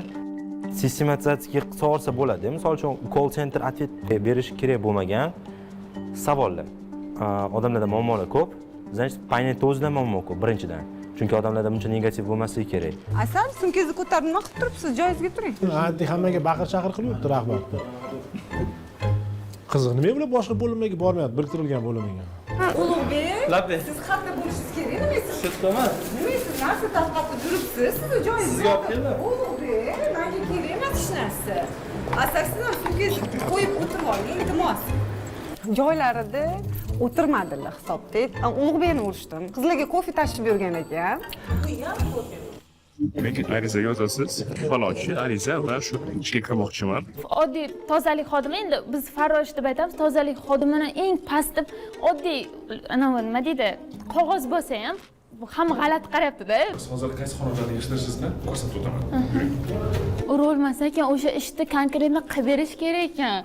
sistematizatsiyaga solsa bo'ladi. Misol uchun call center ответ berish kerak bo'lmagan savollar. Odamlarda muammolar ko'p. Значит, Paynetda o'zida muammo ko'p birinchidan. Chunki odamlarda buncha negativ bo'lmasligi kerak. Asal, sumkangizni ko'tarib nima qilib turibsiz? Joyingizga turing. Anti hammaga baqir-chaqir qilyapti rahbar. Qiziq, nima bilan boshqa bo'limlarga bormayapti, biriktirilgan bo'limga? Ulug'bek, siz xatda bo'lishingiz kerak, nima siz? Nima siz narsa tarqatib yuribsiz? Sizni joyingizga Ulug'bek, menga kerak emas hech narsa. Asal, siz ham sumkangizni qo'yib o'tirib oling, iltimos. Joylarida o'tirmadilar hisobda. Ulug'bekni urishdim. Qizlarga kofe tashib yurgan ekan. Demak, ariza yozasiz, falonchi ariza va shu ishga kirmoqchiman. Oddiy tozalik xodimi, endi biz farrosh deb aytamiz, tozalik xodimini eng past deb oddiy nima deydi, qog'oz bo'lsa ham hamma g'alati qarayapti-da. Hozir qaysi xonadonda yashashingizni ko'rsatib o'taman. Urolmasa ekan, o'sha ishni konkretni qilib berish kerak ekan.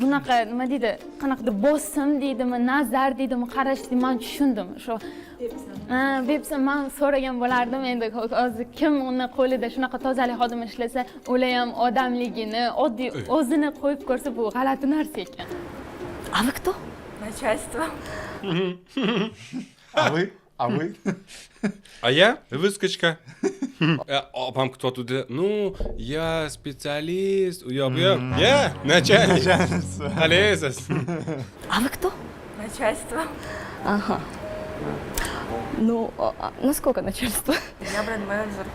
Bunaqa nima deydi, qanaqadir bosim deydimi, nazar deydimi, qarash deydimi, men tushundim. Shu Bepsa men so'ragan bo'lardim, endi hozir kim uni qo'lida shunaqa tozalik xodimi ishlasa, ular ham odamligini, oddiy o'zini qo'yib ko'rsa, bu g'alati narsa ekan. А вы кто? Начальство. А вы? А я выскочка. Опам кто-то, ну, я специалист. Я начальник. Алисас. А вы кто? Начальство. Ага. Ну, насколько начальство? Я бренд-менеджер.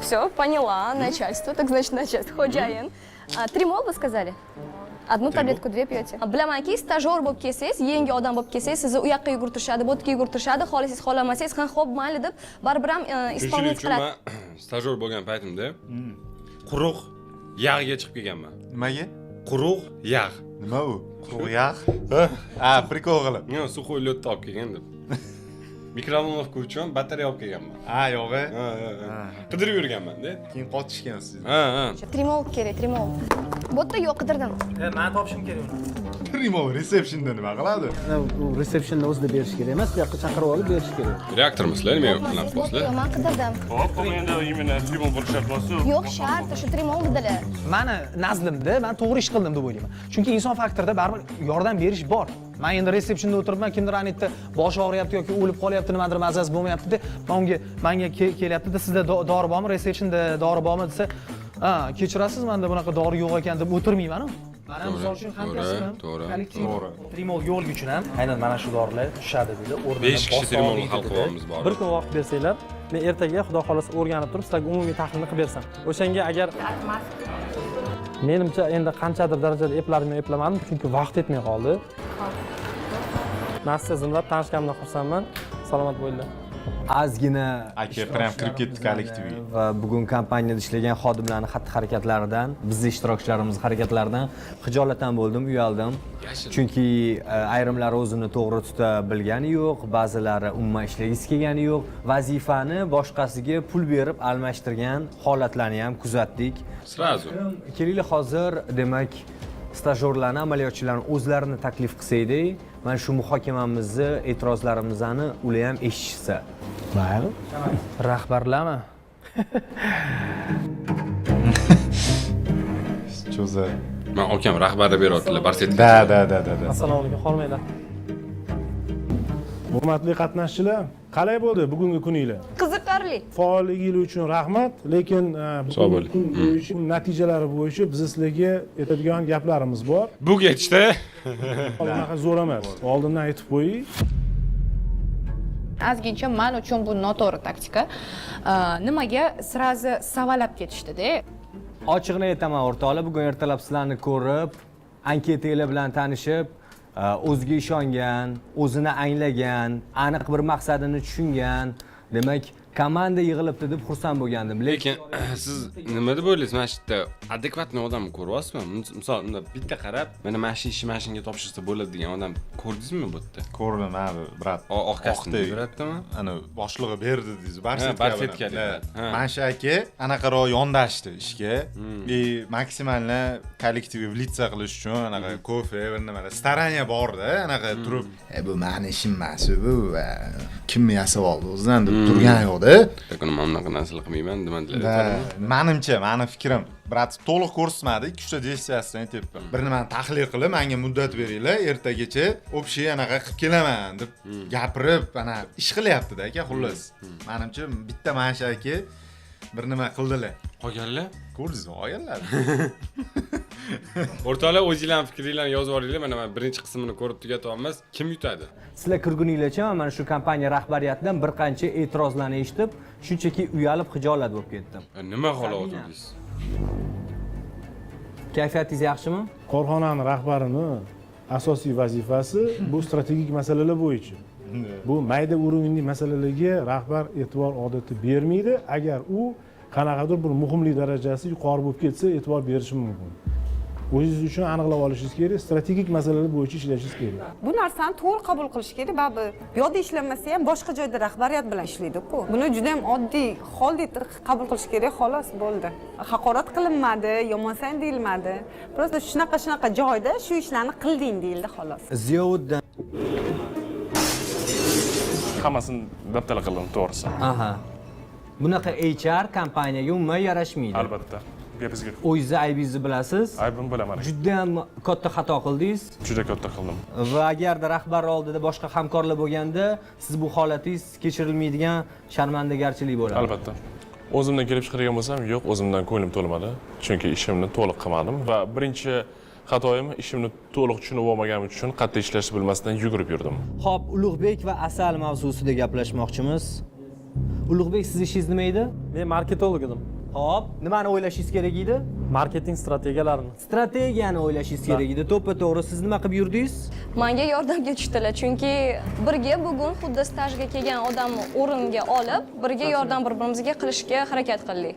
Все, поняла. Начальство, так значит начальство. Ходжаин. 3 mol вы сказали? Одну таблетку, 2 piyete. Bilamanki, stajyor bo'lib kelsangiz, yangi odam bo'lib kelsangiz, sizni u yoqqa yugurtirishadi, bu yoqqa yugurtirishadi, xohlasangiz, xohlamasangiz, ham xo'p, mayli deb baribir ham istoniyat qiladi. Men stajyor bo'lgan paytimda quruq yog'ga chiqib kelganman. Nimaga? Quruq yog'. Nima u? Quruq yog'? Prikol qilib. Yo'q, suxoy lotda olib kelgan deb. Mikrovolnovka uchun batareya olib kelganman. Yo'g'i? Qidirib yurganman-da. Keyin qotishgansiz. 3 mol kerak, 3 mol. Bu yerda yo'q, qidirdim. Men topishim kerak uni. Rimov resepsiyonda nima qiladi? U resepsiyonda o'zida berish kerak emas, bu yoqqa chaqirib olib berish kerak. Reaktormisizlar, nima qilyapsizlar? Men qidirdim. Hop, endi именно limon bir shart bo'lsa. Yo'q, shart, o'sha 3 mol dedilar. Mani nazdimda men to'g'ri ish qildim deb o'ylayman. Chunki inson faktorida baribir yordam berish bor. Men endi resepsiyonda o'tiribman, kimdir anitda boshi og'riyapti yoki o'lib qolyapti, nimadir mazasi bo'lmayapti-da, menga kelyapti-da, sizda dori bormi, resepsiyonda dori bormi desa, kechirasiz, menda bunaqa dori yo'q ekan deb o'tirmayman-ku. Mana misol uchun hamkasbim, kollektiv trimol yo'l uchun ham aynan mana shu dorilar tushadi dedi. 5 kishi trimol hal qilamiz bor. Bir kun vaqt bersanglar, men ertaga xudo xolasa o'rganib turib sizlarga umumiy tahlilni qilib bersam. O'shanga agar menimcha endi qanchadir darajada eplardim yo eplamadim, chunki vaqt yetmay qoldi. Nasiya zimlab tanishganimdan xursandman. Salomat bo'linglar. Ozgina aka prям kirib ketdi kollektivga. Va bugun kompaniyada ishlagan xodimlarning xatti-harakatlaridan, bizning ishtirokchilarimiz harakatlaridan xijolatdan bo'ldim, uyaldim. Chunki ayrimlari o'zini to'g'ri tuta bilgani yo'q, ba'zilari umuman ishlagisi kelgani yo'q, vazifani boshqasiga pul berib almashtirgan holatlarni ham kuzatdik. Srazu. Kelinglar hozir, demak, stajyorlarni, amaliyotchilarni o'zlarini taklif qilsaydik, mana shu muhokamamizni, e'tirozlarimizni ular ham eshitsa. Mayli. Rahbarlarmi? Cho'za. Men akam rahbarda beryaptilar, barsetga. Da. Assalomu alaykum, qolmanglar. Hurmatli qatnashchilar, qalay bo'ldi bugungi kuninglar? Qiziqarli. Faolligingiz uchun rahmat, lekin Sog' bo'ling. bugun natijalari bo'yicha biz sizlarga aytadigan gaplarimiz bor. Bu ketishda. Unaqa zo'r emas. Oldindan aytib qo'ying. Ozgincha men uchun bu noto'g'ri taktika. Nimaga srazi savalab ketishdi-da? Ochiqni aytaman o'rtoqlar, bugun ertalab sizlarni ko'rib, anketinglar bilan tanishib, o'ziga ishongan, o'zini anglagan, aniq bir maqsadini tushungan, demak, komanda yig'ilibdi deb xursand bo'lgandim. Lekin siz nima deb o'ylaysiz? Mana shu yerda adekvatni odamni ko'ryapsizmi? Misol, unda bitta qarab, mana shu ishni mashinga topshirsa bo'ladi degan odam ko'rdingizmi bu yerda? Ko'rdim, abi, brat. Oq kasbda yuradimi? Ana boshlig'i berdi deysiz, barsetkalik. Mana shu aka anaqaroq yondashdi ishga. Maksimalni kollektivga влиться qilish uchun anaqa kofe, bir nimalar, staraniya bor-da, anaqa turib, bu meni ishim emas, bu kim yasab oldi o'zidan deb turgan yo'q. Lekin men unaqa narsalar qilmayman, demadilar. Menimcha, meni fikrim, brat to'liq ko'rsatmadi, 2-3 ta desiyasidan aytibman. Bir nimani tahlil qilib, menga muddat beringlar, ertagacha общий anaqa qilib kelaman deb gapirib, ana ish qilyapti-da aka, xullas. Menimcha bitta mana shu aka bir nima qildilar. Qolganlar? Ko'rdingizmi, qolganlar? O'rtoqlar, o'zingizlarning fikringlarni yozib olinglar. Mana men birinchi qismini ko'rib tugatyapmiz. Kim yutadi? Sizlar kirguninglarcha mana shu kompaniya rahbariyatidan bir qancha e'tirozlarni eshitib, shunchaki uyalib, xijolat bo'lib ketdim. Nima holotingiz? Kayfiyatingiz yaxshimi? Korxonaning rahbarini asosiy vazifasi bu strategik masalalar bo'yicha. Bu mayda urinli masalalarga rahbar e'tibor odatda bermaydi. Agar u qanaqadir bir muhimlik darajasi yuqori bo'lib ketsa, e'tibor berishi mumkin. O'zingiz uchun aniqlab olishingiz kerak, strategik masalalar bo'yicha ishlashingiz kerak. Bu narsani to'g'ri qabul qilish kerak, baribir. Bu yerda ishlanmasa ham boshqa joyda rahbariyat bilan ishlaydi-ku. Buni juda ham oddiy holdek qabul qilish kerak, xolos bo'ldi. Haqorat qilinmadi, yomonsan deyilmadi. Просто shunaqa joyda shu ishlarni qilding deyildi, xolos. Ziyovuddin. Hammasini dabdala qildim, to'g'risi. Aha. Bunaqa HR kompaniyaga umuman yarashmaydi. Albatta. Gapingizga. O'zingizni aybingizni bilasiz. Aybim bilaman. Juda ham katta xato qildingiz. Juda katta qildim. Va agarda rahbar oldida boshqa hamkorlar bo'lganda, siz bu holatingiz kechirilmaydigan sharmandagarchilik bo'ladi. Albatta. O'zimdan kelib chiqargan bo'lsam, yo'q, o'zimdan ko'nglim to'lmadi. Chunki ishimni to'liq qilmadim va birinchi xatoyim ishimni to'liq tushunib olmaganim uchun qattiq ishlashni bilmasdan yugurib yurdim. Xo'p, Ulug'bek va Asal mavzusida gaplashmoqchimiz. Ulug'bek, siz ishingiz nima edi? Men marketolog edim. Xo'p, nimani o'ylashingiz kerak edi? Marketing strategiyalarini. Strategiyani o'ylashingiz kerak edi. To'ppa-to'g'ri siz nima qilib yurdingiz? Menga yordamga tushdilar, chunki birga bugun xuddi stajga kelgan odamni o'ringa olib, birga yordam bir-birimizga qilishga harakat qildik.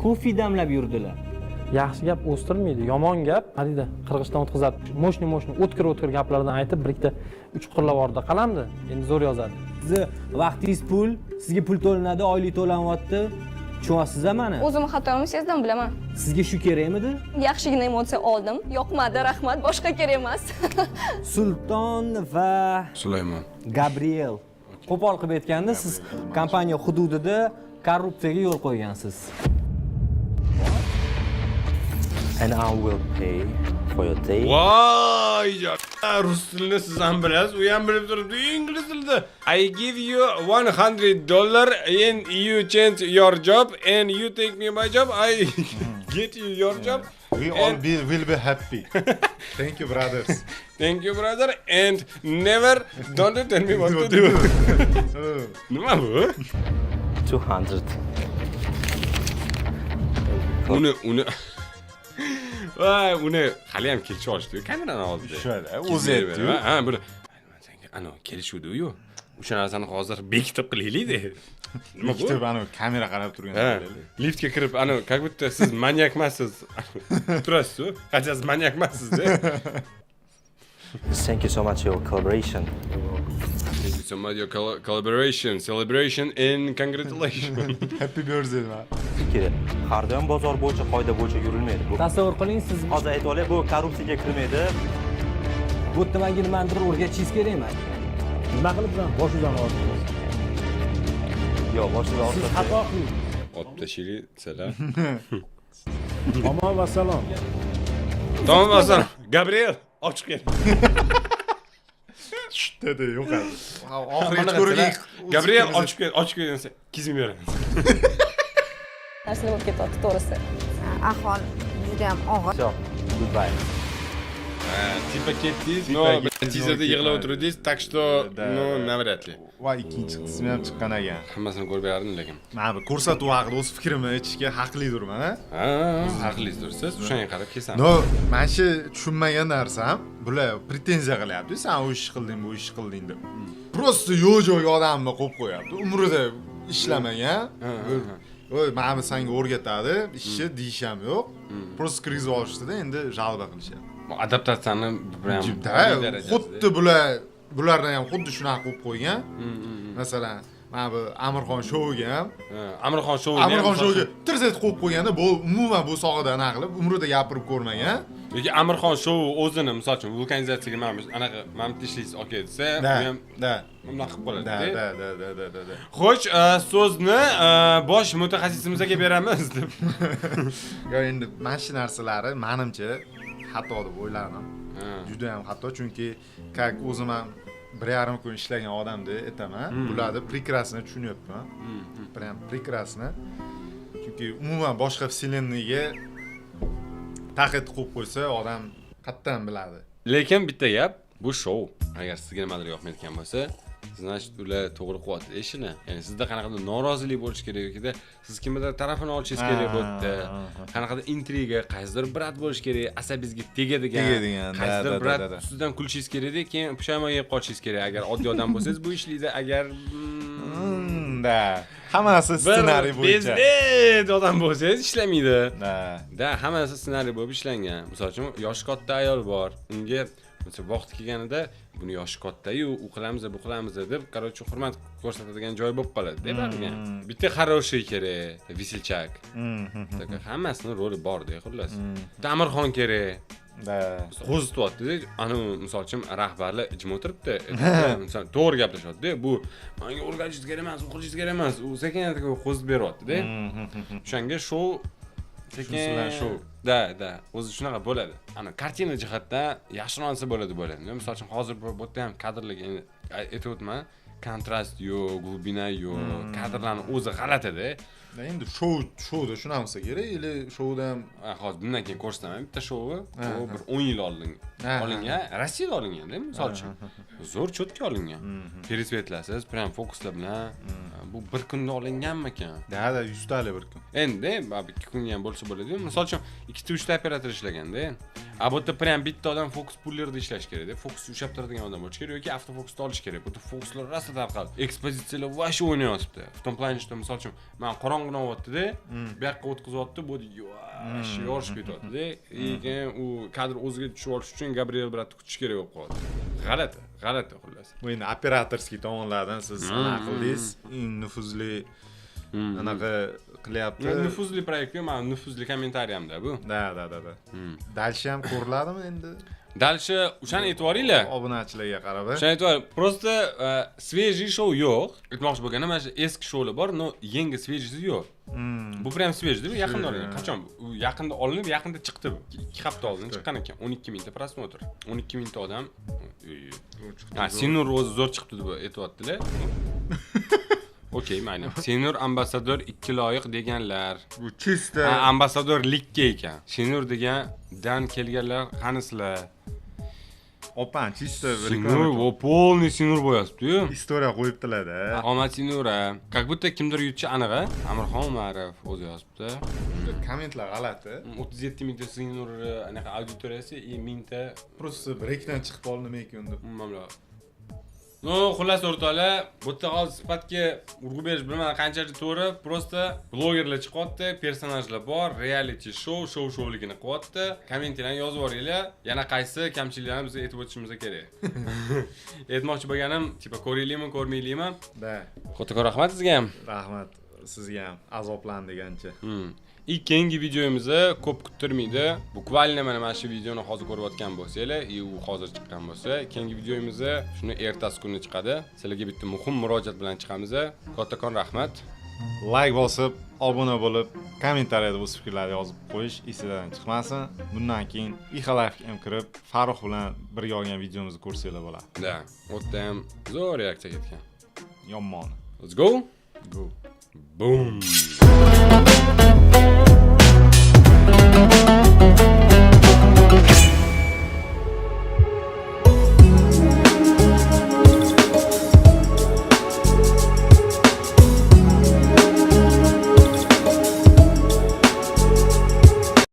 Kofe damlab yurdilar. Yaxshi gap o'stirmaydi, yomon gap hadida qirg'ichdan o'tkazadi. Mo'shni o'tkir gaplardan aytib, bir ikkita uchqurlab yubordi. Qalamdi, endi zo'r yozadi. Sizni vaqtingiz pul, sizga pul to'lanadi, oylik to'lanyapti. Tushunyapsiz-a mani? O'zim xatomni sezdim, bilaman. Sizga shu kerakmidi? Yaxshigina emotsiya oldim. Yoqmadi, rahmat, boshqa kerak emas. Sulton va Sulaymon. Gabriel. Qo'pol qilib aytganda, siz kompaniya hududida korrupsiyaga yo'l qo'ygansiz. And I will pay for your day. Voy, rus tilini siz ham bilasiz, u ham bilib turibdi, ingliz tilida. I give you $100 and you change your job and you take me my job. I get you your job. We all will be happy. Thank you, brothers. Thank you, brother, and never don't tell me what to do. Nima bu? 200. uni uni hali ham kelishib olishdi kamerani oldida. Shunday, o'zi aytdi-yu. Ha, buni senga ana kelishuvdi-yu. O'sha narsani hozir bekitib qilaylik-da. Nima bu? Bekitib ana kamera qarab turgan. Liftga kirib ana как будто siz manyak emassiz. Turasiz-ku, qachon siz manyak emassiz-da. Thank you so much for your collaboration. Thank you so much your collaboration, celebration and congratulations. Happy birthday man. Fikri, har doim bozor bo'yicha, qoida bo'yicha yurilmaydi. Bu Tasavvur qiling, siz hozir aytib olay, bu korrupsiyaga kirmaydi. bu yerda menga nimanidir o'rgatishingiz kerak emas. Nima qilib bilan boshidan olasiz? Yo'q, boshidan olasiz. Siz xato qiling. Otib tashlaylik, salam. Omon va salom. Tamam Hasan. Gabriel, ochiq kel. Dedi yo'q. Oxirgi ko'rgan Gabriel ochib kel desa, kizim beraman. Narsalar bo'lib ketyapti, to'g'risi. Ahvol juda ham og'ir. Goodbye. Типа ketdingiz, no, tizada yig'lab o'tirdingiz, так что, ну, навряд ли. Va ikkinchi qismi ham chiqqan ekan. Hammasini ko'rib berardim lekin. Mana bu ko'rsatuv haqida o'z fikrimni aytishga haqlidirman, ha? Ha, haqlisiz. Siz o'shanga qarab kelsangiz. No, men shu tushunmagan narsam, bular pretenziya qilyapti. Sen u ish qilding, bu ish qilding deb. Просто yo'q-jo'ga odamni qo'yib qo'yapti. Umrida ishlamagan. Voy, mana senga o'rgatadi, ishni deyisham yo'q. Просто kirgizib olishdida, endi jalba qilishyapti. Adaptatsiyani bilan xuddi bulardan ham xuddi shunaqa qo'yib qo'ygan. Masalan, mana bu Amirxon shouga ham Amirxon shouga tirzat qo'yib qo'yganda, bu umuman bu sohada anaqa qilib umrida gapirib ko'rmagan. Lekin Amirxon shou o'zini, misol uchun, vulkanizatsiyaga mana bu ishlaysiz, okey desa, u ham bunaqa qilib qoladi. Da. Xo'sh, so'zni bosh mutaxassisimizga beramiz deb. Yo, endi mana shu narsalari menimcha xato deb o'ylayman. Juda ham xato, chunki как o'zim ham 1,5 kun ishlagan odamdek aytaman. Bularni прекрасно tushunyapman. Prям прекрасно. Chunki umuman boshqa vселенныйga taqid qo'yib qo'ysa, odam qattan biladi. Lekin bitta gap, bu shou. Agar sizga nimadir yoqmayotgan bo'lsa, значит, ular to'g'ri qilyapti ishini. Ya'ni sizda qanaqadir norozilik bo'lish kerak yoki siz kimdir tarafini olishingiz kerak bo'ldi. Qanaqadir intriga, qaysidir brat bo'lish kerak, asabingizga tegadigan, qaysidir brat sizdan kulishingiz kerak, keyin pushaymon yeb qolishingiz kerak. Agar oddiy odam bo'lsangiz bu ishlaydi, agar da hammasi ssenariy bo'yicha. Bezdet odam bo'lsangiz ishlamaydi. Da, hammasi ssenariy bo'lib ishlangan. Misol uchun, yoshi katta ayol bor. Unga mesela vaqti kelganida buni yoshi katta-yu, u qilamiz, bu qilamiz deb, короче, hurmat ko'rsatadigan joy bo'lib qoladi, deb aytgan. Bitta хороший kerak, весельчак. Так, hammasini roli bor-da, xullas. Amirxon kerak. Da. Qo'zityapti-da, ana misol uchun rahbarlar jim o'tiribdi. Misol to'g'ri gaplashyapti-da, bu menga o'rgatishingiz kerak emas, o'qilishingiz kerak emas, u sekin qo'zib beryapti-da. O'shanga shou sekin shou. Da, o'zi shunaqa bo'ladi. Ana kartina jihatdan yaxshironsa bo'ladi. Misol uchun hozir bu yerda ham kadrlarga aytayotman, kontrast yo'q, glubina yo'q, kadrlarning o'zi g'alati-da. Endi shouda shunaqasi kerak, или shouda ham hozir bundan keyin ko'rsataman. Bitta shoui u bir 10 yil oldin olingan, Rossiyada olingan-da, misol uchun. Zo'r cho'tka olingan. Perisvetlasiz, prям fokuslar bilan bu bir kunda olinganmi ekan? Da, 100 tali bir kun. Endi 2 kunga ham bo'lsa bo'ladi. Misol uchun 2-3 ta operator ishlaganda, a bu yerda prям bitta odam fokus pullerda ishlash kerak-da. Fokus ushlab turadigan odam bo'lish kerak yoki avtofokusda olish kerak. Bu yerda fokuslar rosa tarqaldi. Ekspozitsiyalar vash o'ynayapti. В том плане, что misol uchun men qorong'una o'tdi-da, bu yoqqa o'tkazayapti, bu yosh yorishib ketyapti-da. Keyin u kadr o'ziga tushib olish uchun Gabriel bratni kutish kerak bo'lib qoldi. G'alati xullas. Bu endi operatorskiy tomonlardan siz anaqa qildingiz, eng nufuzli anaqa qilyapti. Nufuzli proyektga men nufuzli kommentariyamda bu. Da. Dalshi ham ko'riladimi endi? Dalshi o'shani e'tiboringlar. Obunachilarga qarab. O'shani e'tibor. Просто свежий show yo'q. Aytmoqchi bo'lganim, mana shu eski shoular bor, но yangi свежийsi yo'q. Bu prям свежий, deb yaqinda olingan. Qachon? U yaqinda olinib, yaqinda chiqdi bu. 2 hafta oldin chiqqan ekan. 12 mingta prosmotr. 12 mingta odam. Sinur o'zi zo'r chiqdi deb aytayaptilar. Okey, mayli. Senur ambassador 2 loyiq deganlar. Bu chista ambassador likka ekan. Senur degan dan kelganlar qanisizlar? Opan, чисто Sinur, полный sinur bo'yasibdi-yu. Istoriya qo'yibdilar-da. Qomat sinura. Как будто kimdir yutchi aniq-a? Amirxon Umarov o'zi yozibdi. Kommentlar g'alati. 37 mingta sinur anaqa auditoriyasi, 1000 ta Просто breakdan chiqib oldi nima ekan deb. Mamlo. No, xullas o'rtoqlar, bu yerda hozir sifatga urg'u berish bilmadim qanchalik to'g'ri, просто blogerlar chiqyapti, personajlar bor, reality showligini qilyapti. Kommentlarni yozib yuboringlar. Yana qaysi kamchiliklarni biz aytib o'tishimiz kerak. Aytmoqchi bo'lganim, tipa ko'raylikmi, ko'rmaylikmi? Da. Xotokor rahmat sizga ham. Rahmat sizga ham azoblandigancha. Ikkinchi videomizni ko'p kuttirmaydi. Bukvalni mana shu videoni hozir ko'rayotgan bo'lsanglar, u hozir chiqqan bo'lsa, keyingi videomizni shuni ertasi kuni chiqadi. Sizlarga bitta muhim murojaat bilan chiqamiz. Kattakon rahmat. Like bosib, obuna bo'lib, kommentariyada o'z fikrlaringizni yozib qo'yish esingizdan chiqmasin. Bundan keyin iXLife ham kirib, Farruh bilan birga olgan videomizni ko'rsanglar bo'ladi. Da, o'tda ham zo'r reaksiya ketgan. Yomon. Let's go. Go. Boom.